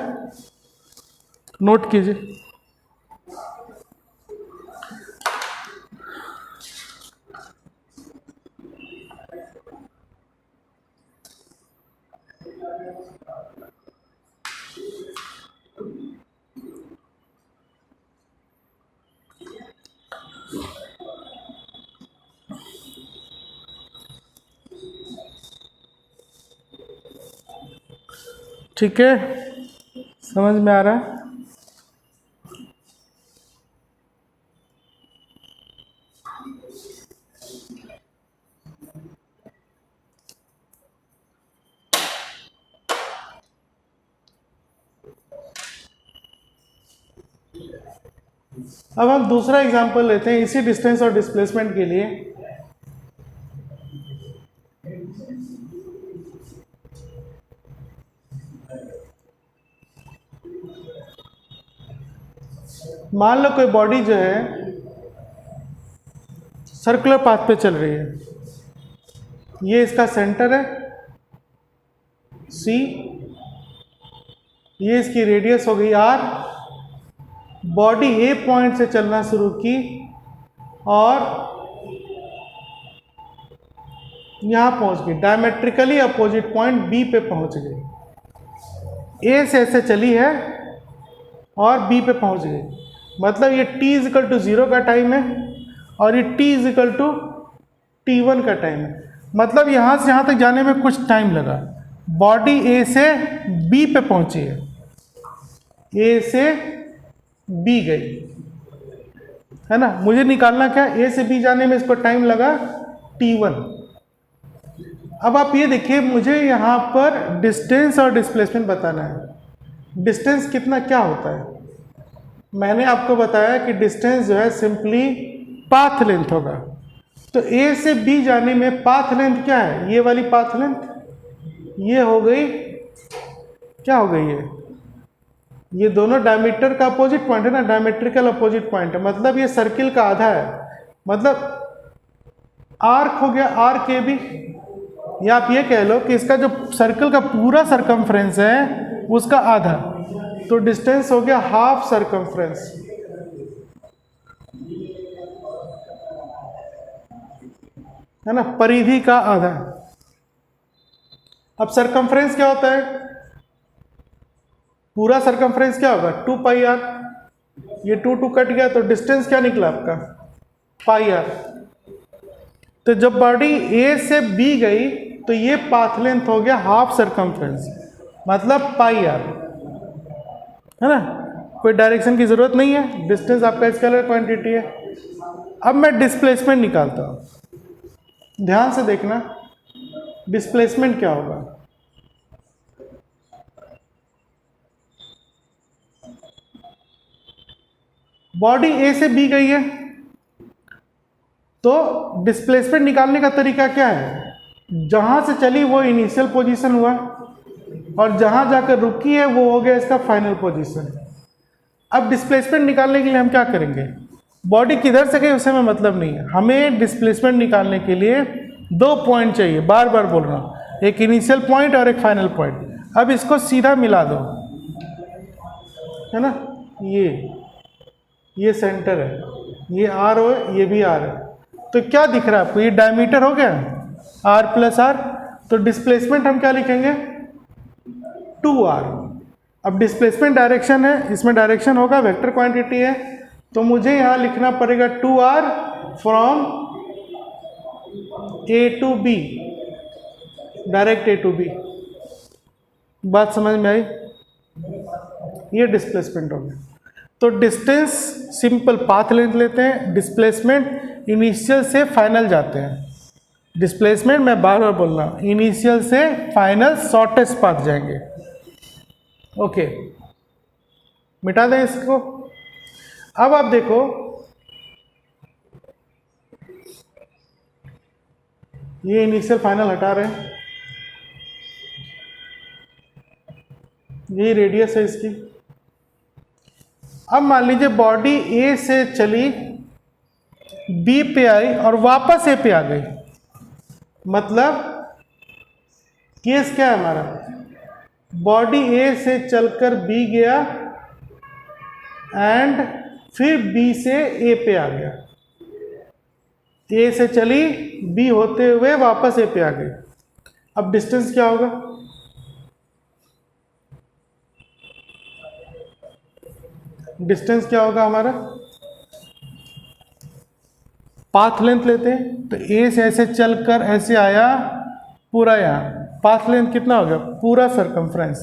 नोट कीजिए। ठीक है, समझ में आ रहा है? अब हम दूसरा एग्जांपल लेते हैं इसी डिस्टेंस और डिस्प्लेसमेंट के लिए। मान लो कोई बॉडी जो है सर्कुलर पाथ पे चल रही है, ये इसका सेंटर है C, ये इसकी रेडियस हो गई R, बॉडी A पॉइंट से चलना शुरू की और यहां पहुंच गई, डायमेट्रिकली अपोजिट पॉइंट B पे पहुंच गई। A से ऐसे चली है और B पे पहुंच गई, मतलब ये t=0 का टाइम है और ये t=t1 का टाइम है, मतलब यहां से यहां तक जाने में कुछ टाइम लगा। बॉडी A से B पे पहुंची है, A से B गई, है ना। मुझे निकालना क्या? A से B जाने में इसको टाइम लगा t1। अब आप ये देखिए, मुझे यहाँ पर डिस्टेंस और डिस्प्लेसमेंट बताना है। डिस्टेंस कितना क्या होता है? मैंने आपको बताया कि डिस्टेंस जो है सिंपली पाथ लेंथ होगा। तो A से B जाने में पाथ लेंथ क्या है? ये वाली पाथ लेंथ, ये हो गई, क्या हो गई? ये दोनों डायमीटर का अपोजिट पॉइंट है ना, डायमेट्रिकल अपोजिट पॉइंट है, मतलब ये सर्किल का आधा है, मतलब आर्क हो गया RKB, या आप ये कह लो कि इसका जो सर्कल का पूरा सरकमफ्रेंस है उसका आधा, तो डिस्टेंस हो गया हाफ सरकमफ्रेंस। है ना, परिधि का आधा। अब सरकमफ्रेंस क्या होता है? पूरा सरकमफ्रेंस क्या होगा? 2πr। ये 2 कट गया तो डिस्टेंस क्या निकला आपका? πr। तो जब बॉडी A से B गई तो ये पाथ लेंथ हो गया हाफ सरकमफ्रेंस, मतलब πr, है ना। कोई डायरेक्शन की जरूरत नहीं है, डिस्टेंस आपका स्केलर क्वांटिटी है। अब मैं डिस्प्लेसमेंट निकालता हूं, ध्यान से देखना डिस्प्लेसमेंट क्या होगा। बॉडी A से B गई है, तो डिस्प्लेसमेंट निकालने का तरीका क्या है? जहां से चली वो इनिशियल पोजीशन हुआ और जहां जाकर रुकी है वो हो गया इसका फाइनल पोजीशन। अब डिस्प्लेसमेंट निकालने के लिए हम क्या करेंगे? बॉडी किधर से गई उससे हमें मतलब नहीं है, हमें डिस्प्लेसमेंट निकालने के लिए दो पॉइंट चाहिए, बार बार बोल रहा हूँ, एक इनिशियल पॉइंट और एक फाइनल पॉइंट। अब इसको सीधा मिला दो, है ना, ये सेंटर है, ये आर हो, ये भी आर है, तो क्या दिख रहा है आपको, ये डायमीटर हो गया आर प्लस आर। तो डिस्प्लेसमेंट हम क्या लिखेंगे, 2r। अब डिस्प्लेसमेंट डायरेक्शन है, इसमें डायरेक्शन होगा, वेक्टर क्वांटिटी है, तो मुझे यहाँ लिखना पड़ेगा 2r from A to B, direct A to B. बात समझ में आई? ये डिस्प्लेसमेंट हो गया। तो डिस्टेंस सिंपल पाथ लेंथ लेते हैं, डिस्प्लेसमेंट इनिशियल से फाइनल जाते हैं। डिस्प्लेसमेंट मैं बार बार बोल रहा हूँ, इनिशियल से फाइनल शॉर्टेस्ट पाथ जाएंगे। ओके, मिटा दें इसको। अब आप देखो, ये इनिशियल फाइनल हटा रहे हैं, यही रेडियस है इसकी। अब मान लीजिए बॉडी ए से चली, बी पे आई और वापस ए पे आ गई, मतलब केस क्या है हमारा, बॉडी ए से चलकर बी गया एंड फिर बी से ए पे आ गया, ए से चली, बी होते हुए वापस ए पे आ गई। अब डिस्टेंस क्या होगा, डिस्टेंस क्या होगा हमारा, पाथ लेंथ लेते हैं, तो ए से ऐसे चलकर ऐसे आया पूरा, यहाँ पाथ लेंथ कितना हो गया, पूरा सरकमफ्रेंस।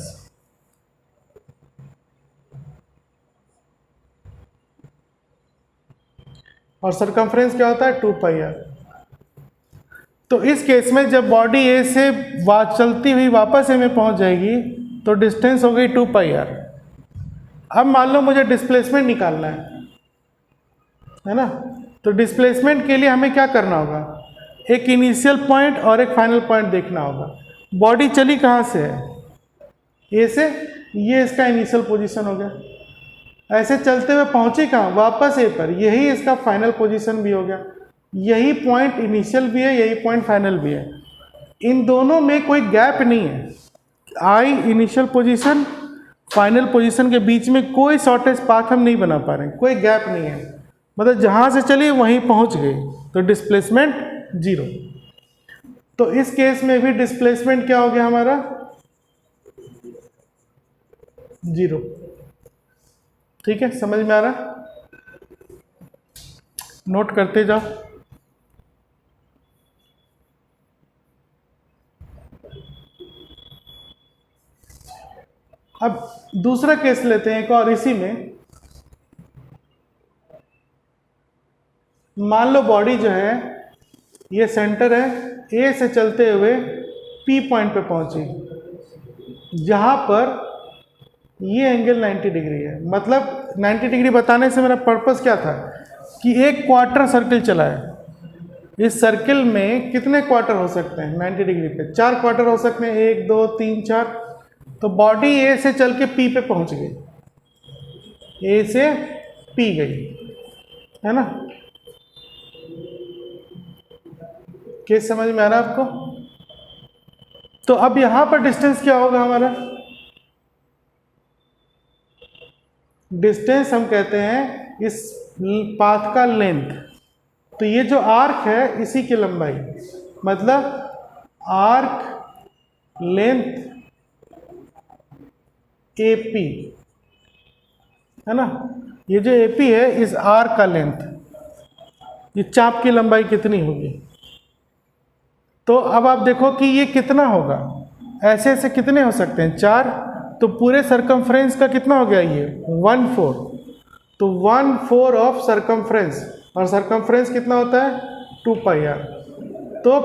और सरकमफ्रेंस क्या होता है, 2πr। तो इस केस में जब बॉडी ए से चलती हुई वापस ए में पहुंच जाएगी, तो डिस्टेंस हो गई 2πr। अब मान लो मुझे डिस्प्लेसमेंट निकालना है ना, तो डिस्प्लेसमेंट के लिए हमें क्या करना होगा, एक इनिशियल पॉइंट और एक फाइनल पॉइंट देखना होगा। बॉडी चली कहाँ से है, ए से, ये इसका इनिशियल पोजीशन हो गया, ऐसे चलते हुए पहुंचे कहाँ, वापस ए पर, यही इसका फाइनल पोजीशन भी हो गया। यही पॉइंट इनिशियल भी है, यही पॉइंट फाइनल भी है, इन दोनों में कोई गैप नहीं है। I initial position final position के बीच में कोई शॉर्टेस्ट पाथ हम नहीं बना पा रहे हैं, कोई गैप नहीं है, मतलब जहाँ से चली वहीं पहुँच गई, तो डिस्प्लेसमेंट 0। तो इस केस में भी डिस्प्लेसमेंट क्या हो गया हमारा, 0। ठीक है, समझ में आ रहा, नोट करते जाओ। अब दूसरा केस लेते हैं एक और, इसी में मान लो बॉडी जो है, ये सेंटर है, ए से चलते हुए पी पॉइंट पे पहुंची, जहां पर ये एंगल 90 डिग्री है। मतलब 90 डिग्री बताने से मेरा पर्पस क्या था, कि एक क्वार्टर सर्कल चला है, इस सर्कल में कितने क्वार्टर हो सकते हैं 90 डिग्री पे, 4 क्वार्टर हो सकते हैं, 1 2 3 4। तो बॉडी ए से चल के पी पे पहुंच गई, ए से पी गई, है ना, केस समझ में आ रहा है आपको? तो अब यहां पर डिस्टेंस क्या होगा हमारा, डिस्टेंस हम कहते हैं इस पाथ का लेंथ। तो ये जो आर्क है इसी की लंबाई, मतलब आर्क लेंथ AP, है ना, ये जो AP है इस आर्क का लेंथ, ये चाप की लंबाई कितनी होगी। तो अब आप देखो कि ये कितना होगा, ऐसे ऐसे कितने हो सकते हैं, 4। तो पूरे सरकमफ्रेंस का कितना हो गया, ये 1/4। तो 1/4 ऑफ सरकमफ्रेंस, और सरकमफ्रेंस कितना होता है 2πr। तो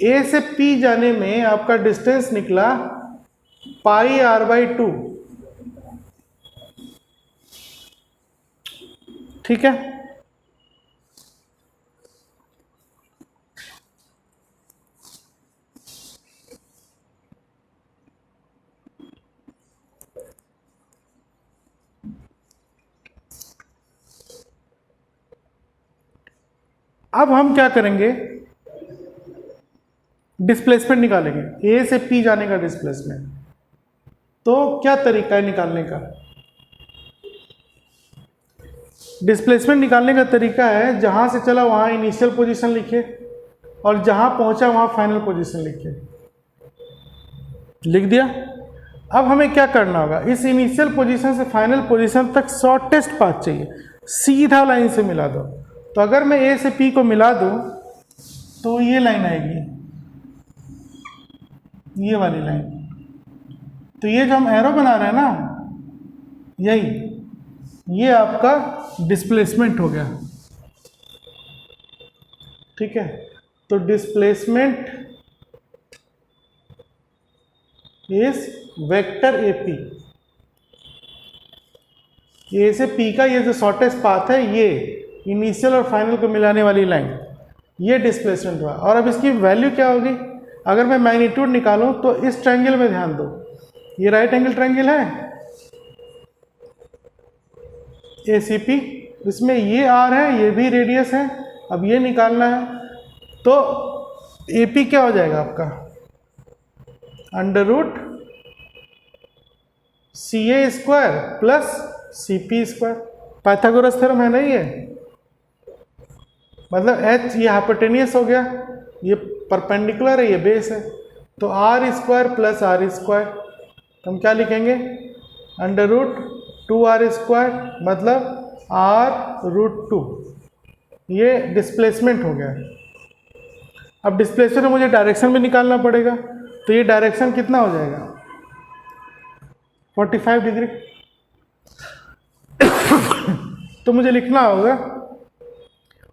A से P जाने में आपका डिस्टेंस निकला πr/2। ठीक है, अब हम क्या करेंगे, डिस्प्लेसमेंट निकालेंगे, ए से पी जाने का डिस्प्लेसमेंट। तो क्या तरीका है निकालने का? डिस्प्लेसमेंट निकालने का तरीका है, जहां से चला वहां इनिशियल पोजीशन लिखे और जहां पहुंचा वहां फाइनल पोजीशन लिखे। लिख दिया। अब हमें क्या करना होगा, इस इनिशियल पोजीशन से फाइनल पोजीशन तक शॉर्टेस्ट पाथ चाहिए, सीधा लाइन से मिला दो। तो अगर मैं ए से पी को मिला दूं तो ये लाइन आएगी, ये वाली लाइन। तो ये जो हम एरो बना रहे हैं ना, यही, ये आपका डिस्प्लेसमेंट हो गया। ठीक है, तो डिस्प्लेसमेंट इज वेक्टर एपी। ए से पी का ये जो शॉर्टेस्ट पाथ है, ये इनिशियल और फाइनल को मिलाने वाली लाइन, ये डिस्प्लेसमेंट हुआ। और अब इसकी वैल्यू क्या होगी? अगर मैं मैग्नीट्यूड निकालूं तो इस ट्रायंगल में ध्यान दो, ये राइट एंगल ट्रायंगल है ACP, इसमें ये आर है, ये भी रेडियस है। अब ये निकालना है, तो AP क्या हो जाएगा आपका? Under root CA square plus CP square. Pythagoras theorem है ना ये, मतलब H ये हाइपोटेनियस हो गया, ये परपेंडिकुलर है, ये बेस है। तो R square plus R square, हम क्या लिखेंगे? अंडर रूट 2R स्क्वायर, मतलब R रूट 2। ये डिस्प्लेसमेंट हो गया। अब डिस्प्लेसमेंट में मुझे डायरेक्शन भी निकालना पड़ेगा, तो ये डायरेक्शन कितना हो जाएगा? 45 डिग्री। तो मुझे लिखना होगा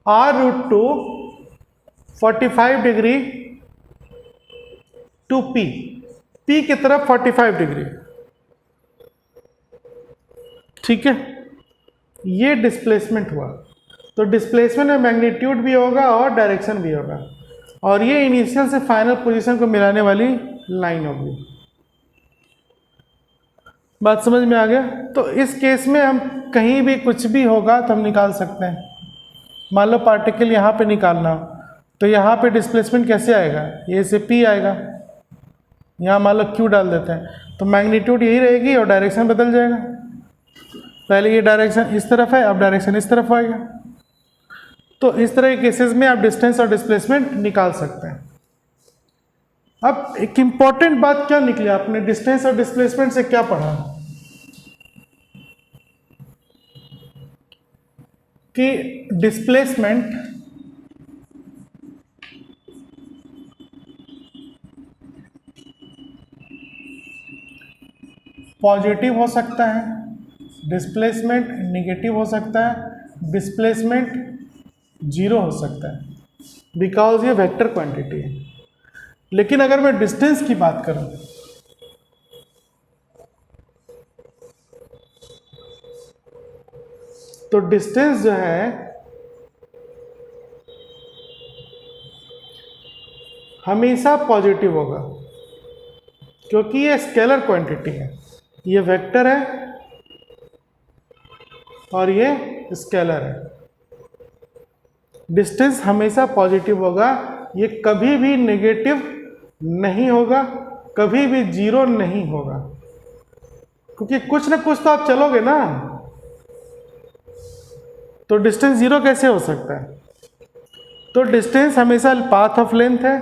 R root 2 45 degree to P, P की तरफ 45 डिग्री। ठीक है, ये डिस्प्लेसमेंट हुआ। तो डिस्प्लेसमेंट में मैग्नीट्यूड भी होगा और डायरेक्शन भी होगा, और ये इनिशियल से फाइनल पोजीशन को मिलाने वाली लाइन होगी। बात समझ में आ गया? तो इस केस में हम कहीं भी कुछ भी होगा तो हम निकाल सकते हैं। मान लो पार्टिकल यहाँ पे निकालना हो, तो यहाँ पे डिस्प्लेसमेंट कैसे आएगा? ए से पी आएगा, यहाँ मान लो क्यू डाल देते हैं, तो मैग्नीट्यूड यही रहेगी और डायरेक्शन बदल जाएगा। पहले ये डायरेक्शन इस तरफ है, अब डायरेक्शन इस तरफ आएगा। तो इस तरह के केसेस में आप डिस्टेंस और डिस्प्लेसमेंट निकाल सकते हैं। अब एक इंपॉर्टेंट बात क्या निकली आपने डिस्टेंस और डिस्प्लेसमेंट से क्या पढ़ा? कि डिस्प्लेसमेंट पॉजिटिव हो सकता है, डिस्प्लेसमेंट नेगेटिव हो सकता है, डिस्प्लेसमेंट जीरो हो सकता है, बिकॉज ये वेक्टर क्वांटिटी है। लेकिन अगर मैं डिस्टेंस की बात करूं तो डिस्टेंस जो है हमेशा पॉजिटिव होगा, क्योंकि ये स्केलर क्वांटिटी है। ये वेक्टर है और ये स्केलर है। डिस्टेंस हमेशा पॉजिटिव होगा, ये कभी भी नेगेटिव नहीं होगा, कभी भी जीरो नहीं होगा, क्योंकि कुछ ना कुछ तो आप चलोगे ना। तो डिस्टेंस जीरो कैसे हो सकता है? तो डिस्टेंस हमेशा पाथ ऑफ लेंथ है,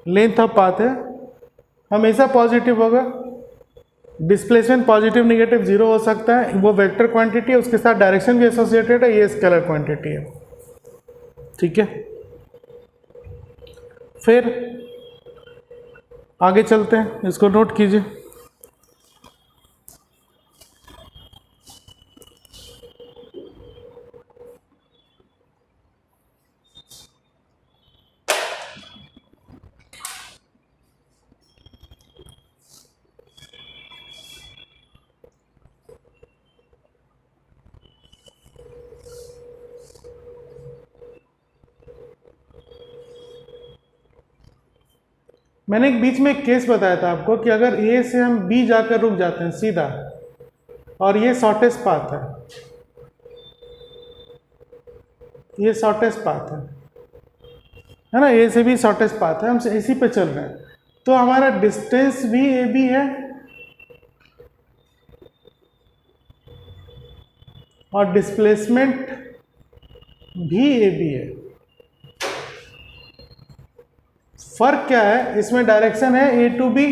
लेंथ ऑफ पाथ है, हमेशा पॉजिटिव होगा। डिस्प्लेसमेंट पॉजिटिव नेगेटिव जीरो हो सकता है, वो वेक्टर क्वांटिटी है, उसके साथ डायरेक्शन भी एसोसिएटेड है, ये स्केलर क्वांटिटी है। ठीक है, फिर आगे चलते हैं, इसको नोट कीजिए। मैंने एक बीच में एक केस बताया था आपको कि अगर ए से हम बी जाकर रुक जाते हैं सीधा, और ये शॉर्टेस्ट पाथ है, ये शॉर्टेस्ट पाथ है, है ना, ए से बी शॉर्टेस्ट पाथ है, हम इसी पे चल रहे हैं, तो हमारा डिस्टेंस भी ए बी है और डिस्प्लेसमेंट भी ए बी है। फर्क क्या है, इसमें डायरेक्शन है ए टू बी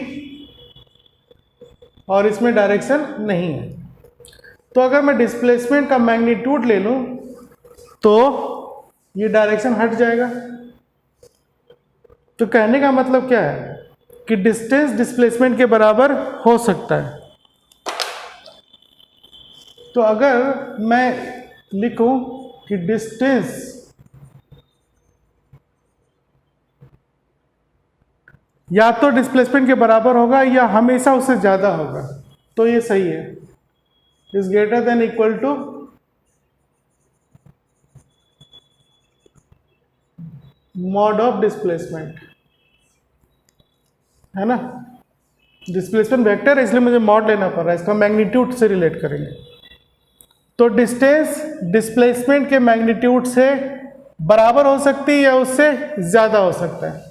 और इसमें डायरेक्शन नहीं है। तो अगर मैं डिस्प्लेसमेंट का मैग्नीट्यूड ले लूं तो ये डायरेक्शन हट जाएगा। तो कहने का मतलब क्या है कि डिस्टेंस डिस्प्लेसमेंट के बराबर हो सकता है। तो अगर मैं लिखूं कि डिस्टेंस या तो डिस्प्लेसमेंट के बराबर होगा या हमेशा उससे ज़्यादा होगा, तो ये सही है, is greater than equal to mod of displacement, है ना। डिस्प्लेसमेंट वेक्टर है इसलिए मुझे मॉड लेना पड़ रहा है, इसका मैग्नीट्यूड से रिलेट करेंगे। तो डिस्टेंस डिस्प्लेसमेंट के मैग्नीट्यूड से बराबर हो सकती है या उससे ज़्यादा हो सकता है।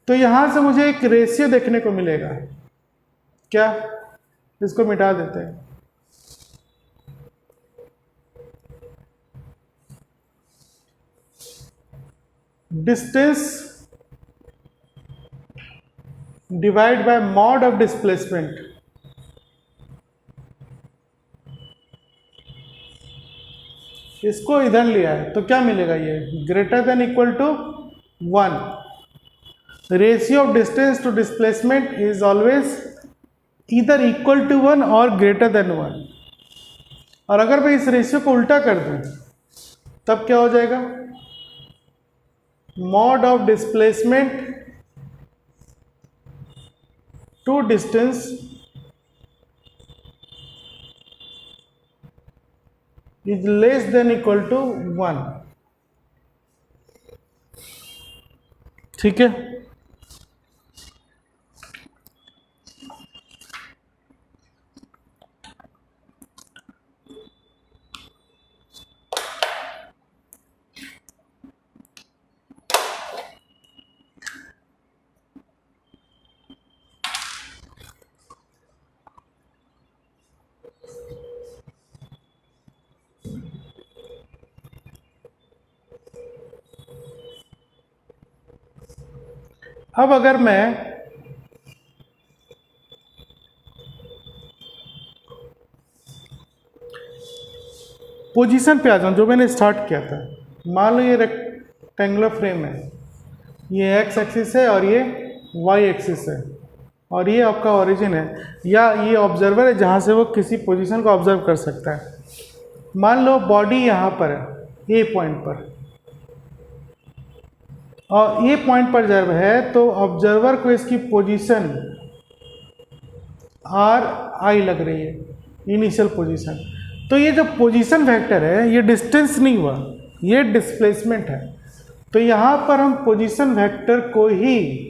तो यहां से मुझे एक रेशियो देखने को मिलेगा, क्या, इसको मिटा देते हैं। Distance divide by mod of displacement, इसको इधर लिया है तो क्या मिलेगा, ये greater than equal to 1। Ratio of distance to displacement is always इधर इक्वल टू 1 और ग्रेटर देन 1। और अगर मैं इस रेशियो को उल्टा कर दूं तब क्या हो जाएगा, mod of displacement to distance is less than equal to 1। ठीक है। अब अगर मैं पोजीशन पे आ जाऊं जो मैंने स्टार्ट किया था, मान लो ये रेक्टेंगुलर फ्रेम है, ये एक्स एक्सिस है और ये वाई एक्सिस है और ये आपका ओरिजिन है या ये ऑब्जर्वर है जहां से वो किसी पोजीशन को ऑब्जर्व कर सकता है। मान लो बॉडी यहां पर है ए पॉइंट पर और ए पॉइंट पर जब है तो ऑब्जर्वर को इसकी पोजीशन आर आई लग रही है, इनिशियल पोजीशन। तो ये जो पोजीशन वेक्टर है ये डिस्टेंस नहीं हुआ, ये डिस्प्लेसमेंट है। तो यहां पर हम पोजीशन वेक्टर को ही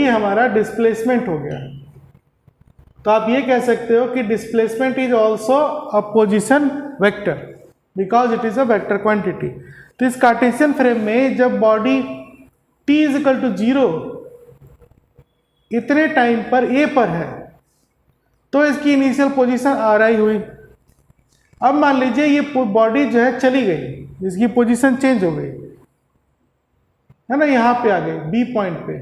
हमारा डिस्प्लेसमेंट हो गया। तो आप ये कह सकते हो कि displacement is also a position vector because it is a vector quantity. तो इस कार्टेशियन फ्रेम में जब body t is equal to 0 इतने टाइम पर ए पर है तो इसकी इनिशियल पोजीशन आर आई हुई। अब मान लीजिए ये बॉडी जो है चली गई, इसकी पोजीशन चेंज हो गई, है ना, यहां पे आ गई बी पॉइंट पे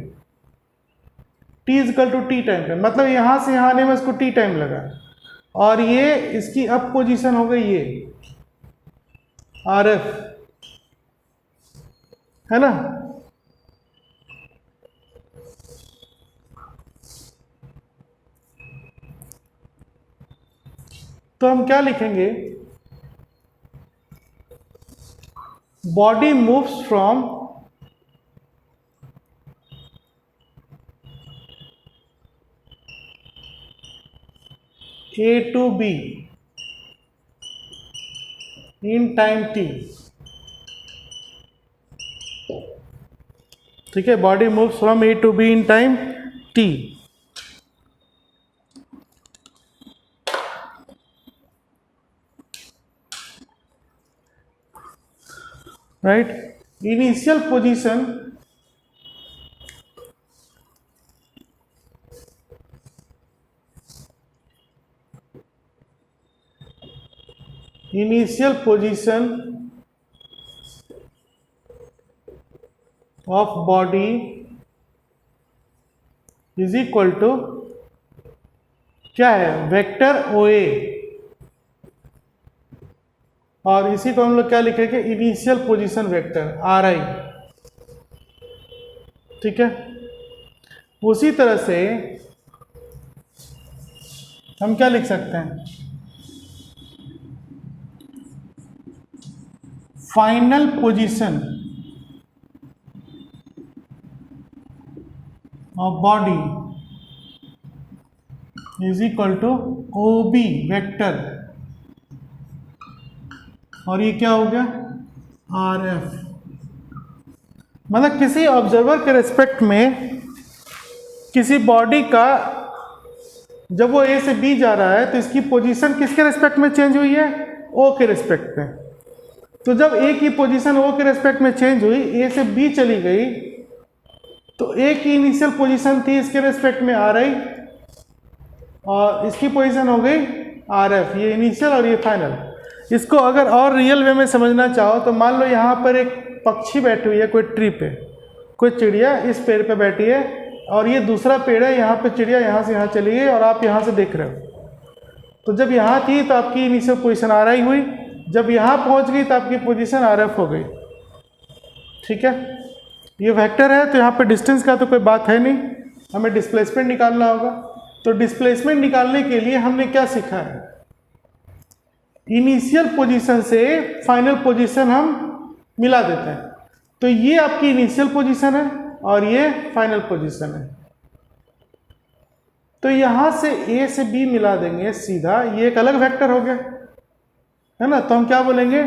t is equal to T time पे, मतलब यहां से यहां आने में इसको t टाइम लगा और ये इसकी अब पोजीशन हो गई ये आर एफ, है ना। तो हम क्या लिखेंगे, body moves from A to B in time t। ठीक है, body moves from A to B in time t। Right, initial position of body is equal to क्या है, वेक्टर OA, और इसी को हम लोग क्या लिखेंगे, इनिशियल पोजीशन वेक्टर RI। ठीक है, उसी तरह से हम क्या लिख सकते हैं, final position of body is equal to OB vector, और ये क्या हो गया, RF। मतलब किसी ऑब्जर्वर के रिस्पेक्ट में किसी बॉडी का जब वो A से B जा रहा है तो इसकी पोजीशन किसके रिस्पेक्ट में चेंज हुई है, O के रिस्पेक्ट में। तो जब A की पोजीशन O के रिस्पेक्ट में चेंज हुई, A से B चली गई, तो A की इनिशियल पोजीशन थी इसके रिस्पेक्ट में RI, और इसकी पोजीशन हो गई RF। ये इनिशियल और ये फाइनल। इसको अगर और रियल वे में समझना चाहो तो मान लो यहाँ पर एक पक्षी बैठी हुई है कोई ट्री पे, कोई चिड़िया इस पेड़ पे बैठी है, और ये दूसरा पेड़ है, यहाँ पे चिड़िया यहाँ से यहाँ चली गई और आप यहाँ से देख रहे हो। तो जब यहाँ थी तो आपकी इनिशियल पोजीशन RI हुई, जब यहाँ पहुँच गई तो आपकी पोजीशन RF हो गई। ठीक है, ये वेक्टर है तो यहाँ पे डिस्टेंस का तो कोई बात है नहीं, हमें डिस्प्लेसमेंट निकालना होगा। तो डिस्प्लेसमेंट निकालने के लिए हमने क्या सीखा है, इनिशियल पोजीशन से फाइनल पोजीशन हम मिला देते हैं। तो ये आपकी इनिशियल पोजीशन है और ये फाइनल पोजीशन है। तो यहां से A से B मिला देंगे सीधा, ये एक अलग वेक्टर हो गया है ना। तो हम क्या बोलेंगे,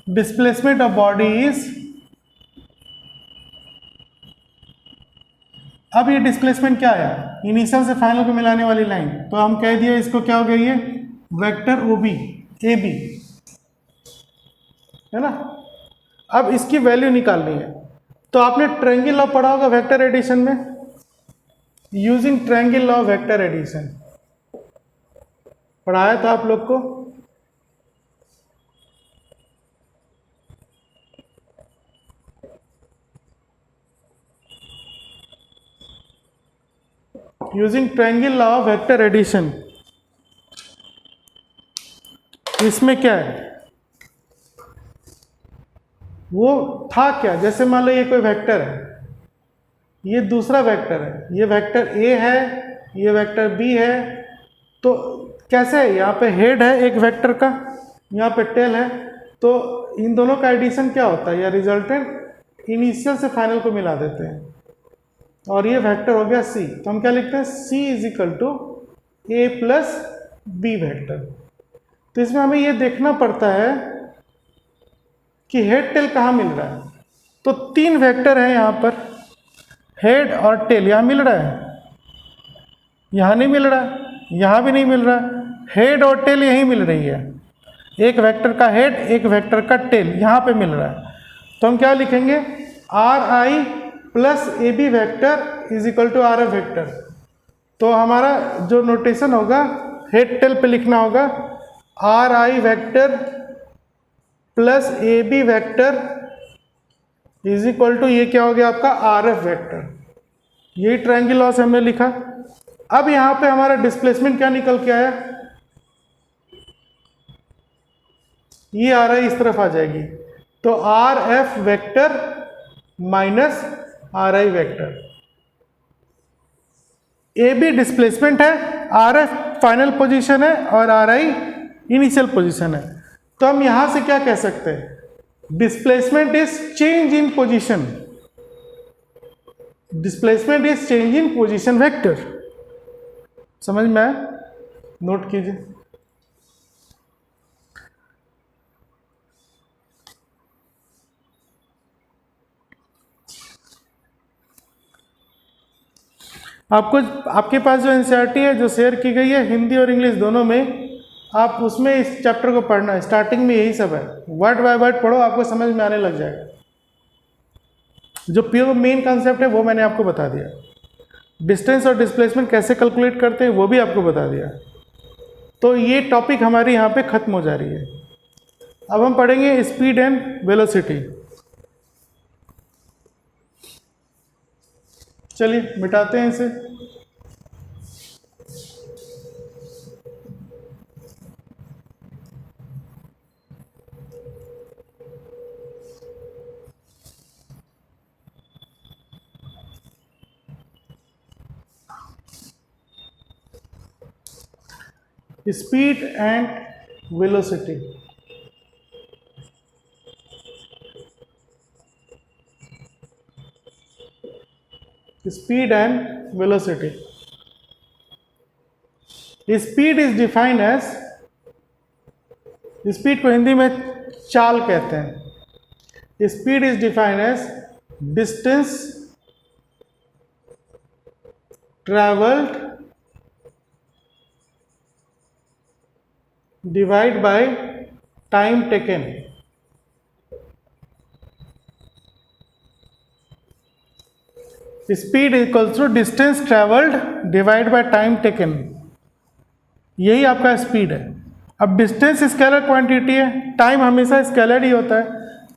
डिस्प्लेसमेंट ऑफ बॉडी इज, अब ये डिस्प्लेसमेंट क्या है, इनिशियल से फाइनल को मिलाने वाली लाइन। तो हम कह दिए इसको क्या हो गया, ये वेक्टर OB AB है ना। अब इसकी वैल्यू निकालनी है, तो आपने ट्रायंगल लॉ पढ़ा होगा वेक्टर एडिशन में, using triangle law vector addition पढ़ाया था आप लोग को। Using triangle law of vector addition, इसमें क्या है, वो था क्या, जैसे मान लो ये कोई वेक्टर है, ये दूसरा वेक्टर है, ये वेक्टर A है, ये वेक्टर B है। तो कैसे है, यहाँ पे हेड है एक वेक्टर का, यहाँ पे टेल है, तो इन दोनों का एडिशन क्या होता है, या रिजल्टेंट इनिशियल से फाइनल को मिला देते हैं, और ये वेक्टर हो गया C। तो हम क्या लिखते हैं, C is equal to A plus B vector. तो इसमें हमें ये देखना पड़ता है कि हेड टेल कहाँ मिल रहा है। तो तीन वेक्टर हैं यहाँ पर, हेड और टेल यहाँ मिल रहा है, यहाँ नहीं मिल रहा, यहाँ भी नहीं मिल रहा, हेड और टेल यहीं मिल रही है, एक वेक्टर का हेड एक वेक्टर का टेल यहाँ पे मिल रहा है। तो हम क्या लिखेंगे, RI plus AB vector is equal to RF vector. तो हमारा जो नोटेशन होगा हेड टेल पे लिखना होगा RI vector plus AB vector is equal to, ये क्या हो गया आपका RF वेक्टर। यही ट्रायंगल लॉ से हमने लिखा। अब यहाँ पे हमारा डिस्प्लेसमेंट क्या निकल के आया, ये RI इस तरफ आ जाएगी, तो RF vector minus RI vector. AB displacement है, RF फाइनल पोजीशन है और RI इनिशियल पोजीशन है। तो हम यहां से क्या कह सकते हैं, displacement is change in position, displacement is change in position vector. समझ में आया, नोट कीजिए। आपको आपके पास जो एनसीईआरटी है जो शेयर की गई है हिंदी और इंग्लिश दोनों में, आप उसमें इस चैप्टर को पढ़ना, स्टार्टिंग में यही सब है, वर्ड बाय वर्ड पढ़ो, आपको समझ में आने लग जाएगा। जो प्योर मेन कंसेप्ट है वो मैंने आपको बता दिया। डिस्टेंस और डिस्प्लेसमेंट कैसे कैलकुलेट करते हैं वो भी आपको बता दिया। तो ये टॉपिक हमारी यहाँ पे ख़त्म हो जा रही है। अब हम पढ़ेंगे स्पीड एंड वेलोसिटी। चलिए मिटाते हैं इसे। Speed and velocity. Speed and velocity. Speed is defined as, speed को हिंदी में चाल कहते हैं। Speed is defined as distance travelled divide by time taken. Speed equals to distance travelled divide by time taken, यही आपका स्पीड है। अब distance scalar quantity है, टाइम हमेशा स्केलर ही होता है,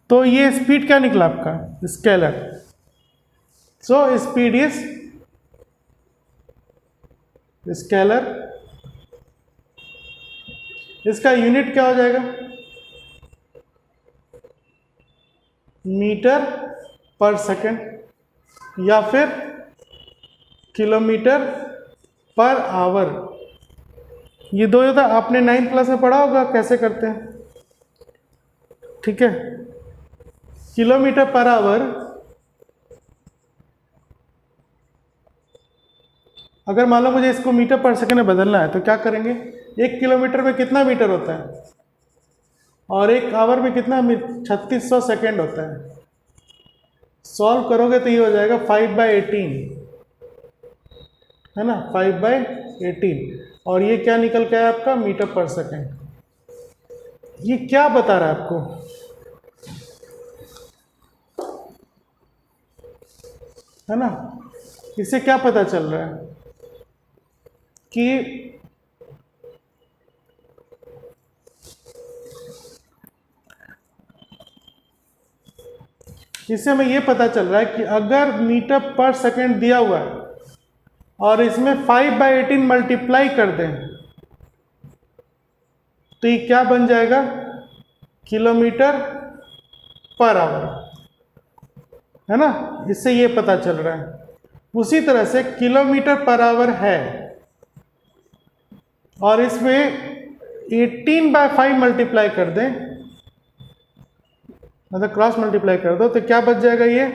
तो ये स्पीड क्या निकला आपका? Scalar. So speed is scalar. इसका यूनिट क्या हो जाएगा? मीटर पर सेकंड या फिर किलोमीटर पर आवर। ये दो होता, आपने 9th क्लास में पढ़ा होगा कैसे करते हैं, ठीक है। किलोमीटर पर आवर, अगर मान लो मुझे इसको मीटर पर सेकंड में बदलना है तो क्या करेंगे? 1 किलोमीटर में कितना मीटर होता है और 1 आवर में कितना? 3600 सेकेंड होता है। सॉल्व करोगे तो ये हो जाएगा 5/18, है ना, 5/18। और ये क्या निकल के आया आपका? मीटर पर सेकेंड। ये क्या बता रहा है आपको? है ना, इससे क्या पता चल रहा है कि इससे हमें ये पता चल रहा है कि अगर मीटर पर सेकेंड दिया हुआ है और इसमें 5/18 मल्टीप्लाई कर दें तो ये क्या बन जाएगा? किलोमीटर पर आवर, है ना। इससे ये पता चल रहा है। उसी तरह से किलोमीटर पर आवर है और इसमें 18/5 मल्टीप्लाई कर दें, मतलब क्रॉस मल्टीप्लाई कर दो, तो क्या बच जाएगा? ये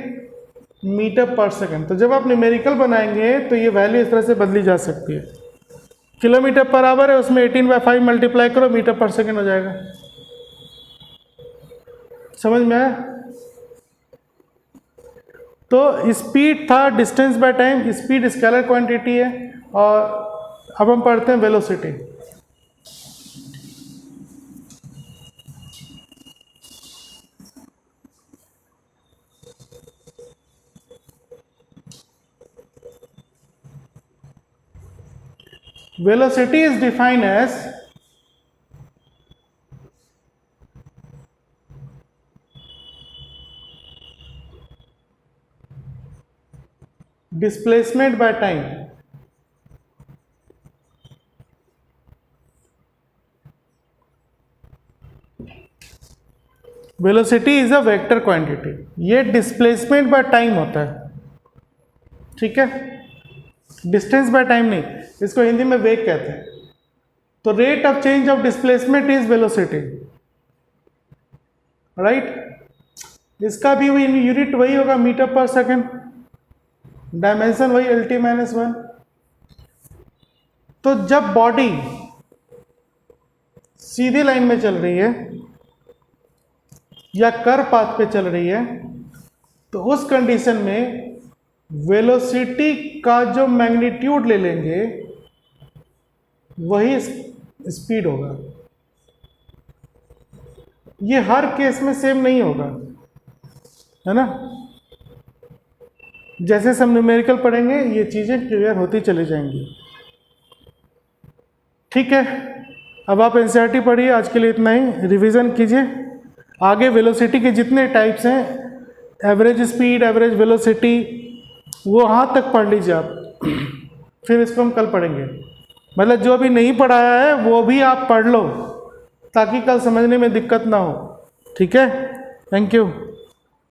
मीटर पर सेकंड। तो जब आप न्यूमेरिकल बनाएंगे तो ये वैल्यू इस तरह से बदली जा सकती है। किलोमीटर पर आवर है, उसमें 18/5 मल्टीप्लाई करो, मीटर पर सेकंड हो जाएगा। समझ में आया? तो स्पीड था distance by time, speed scalar quantity है। और अब हम पढ़ते हैं velocity. Velocity is defined as displacement by time. Velocity is a vector quantity. ये displacement by time होता है, ठीक है, डिस्टेंस बाय टाइम नहीं। इसको हिंदी में वेग कहते हैं। तो rate of change of displacement is velocity, right. इसका भी यूनिट वही होगा, मीटर पर सेकंड, डायमेंशन वही LT-1। तो जब बॉडी सीधी लाइन में चल रही है या कर्व पाथ पे चल रही है तो उस कंडीशन में वेलोसिटी का जो मैग्नीट्यूड ले लेंगे वही स्पीड होगा। ये हर केस में सेम नहीं होगा, है ना। जैसे हम न्यूमेरिकल पढ़ेंगे ये चीज़ें क्लियर होती चली जाएंगी। ठीक है, अब आप एनसीईआरटी पढ़िए, आज के लिए इतना ही, रिवीजन कीजिए। आगे वेलोसिटी के जितने टाइप्स हैं, एवरेज स्पीड, एवरेज वेलोसिटी, वो वहाँ तक पढ़ लीजिए आप, फिर इसको हम कल पढ़ेंगे। मतलब जो अभी नहीं पढ़ाया है वो भी आप पढ़ लो, ताकि कल समझने में दिक्कत ना हो। ठीक है, थैंक यू।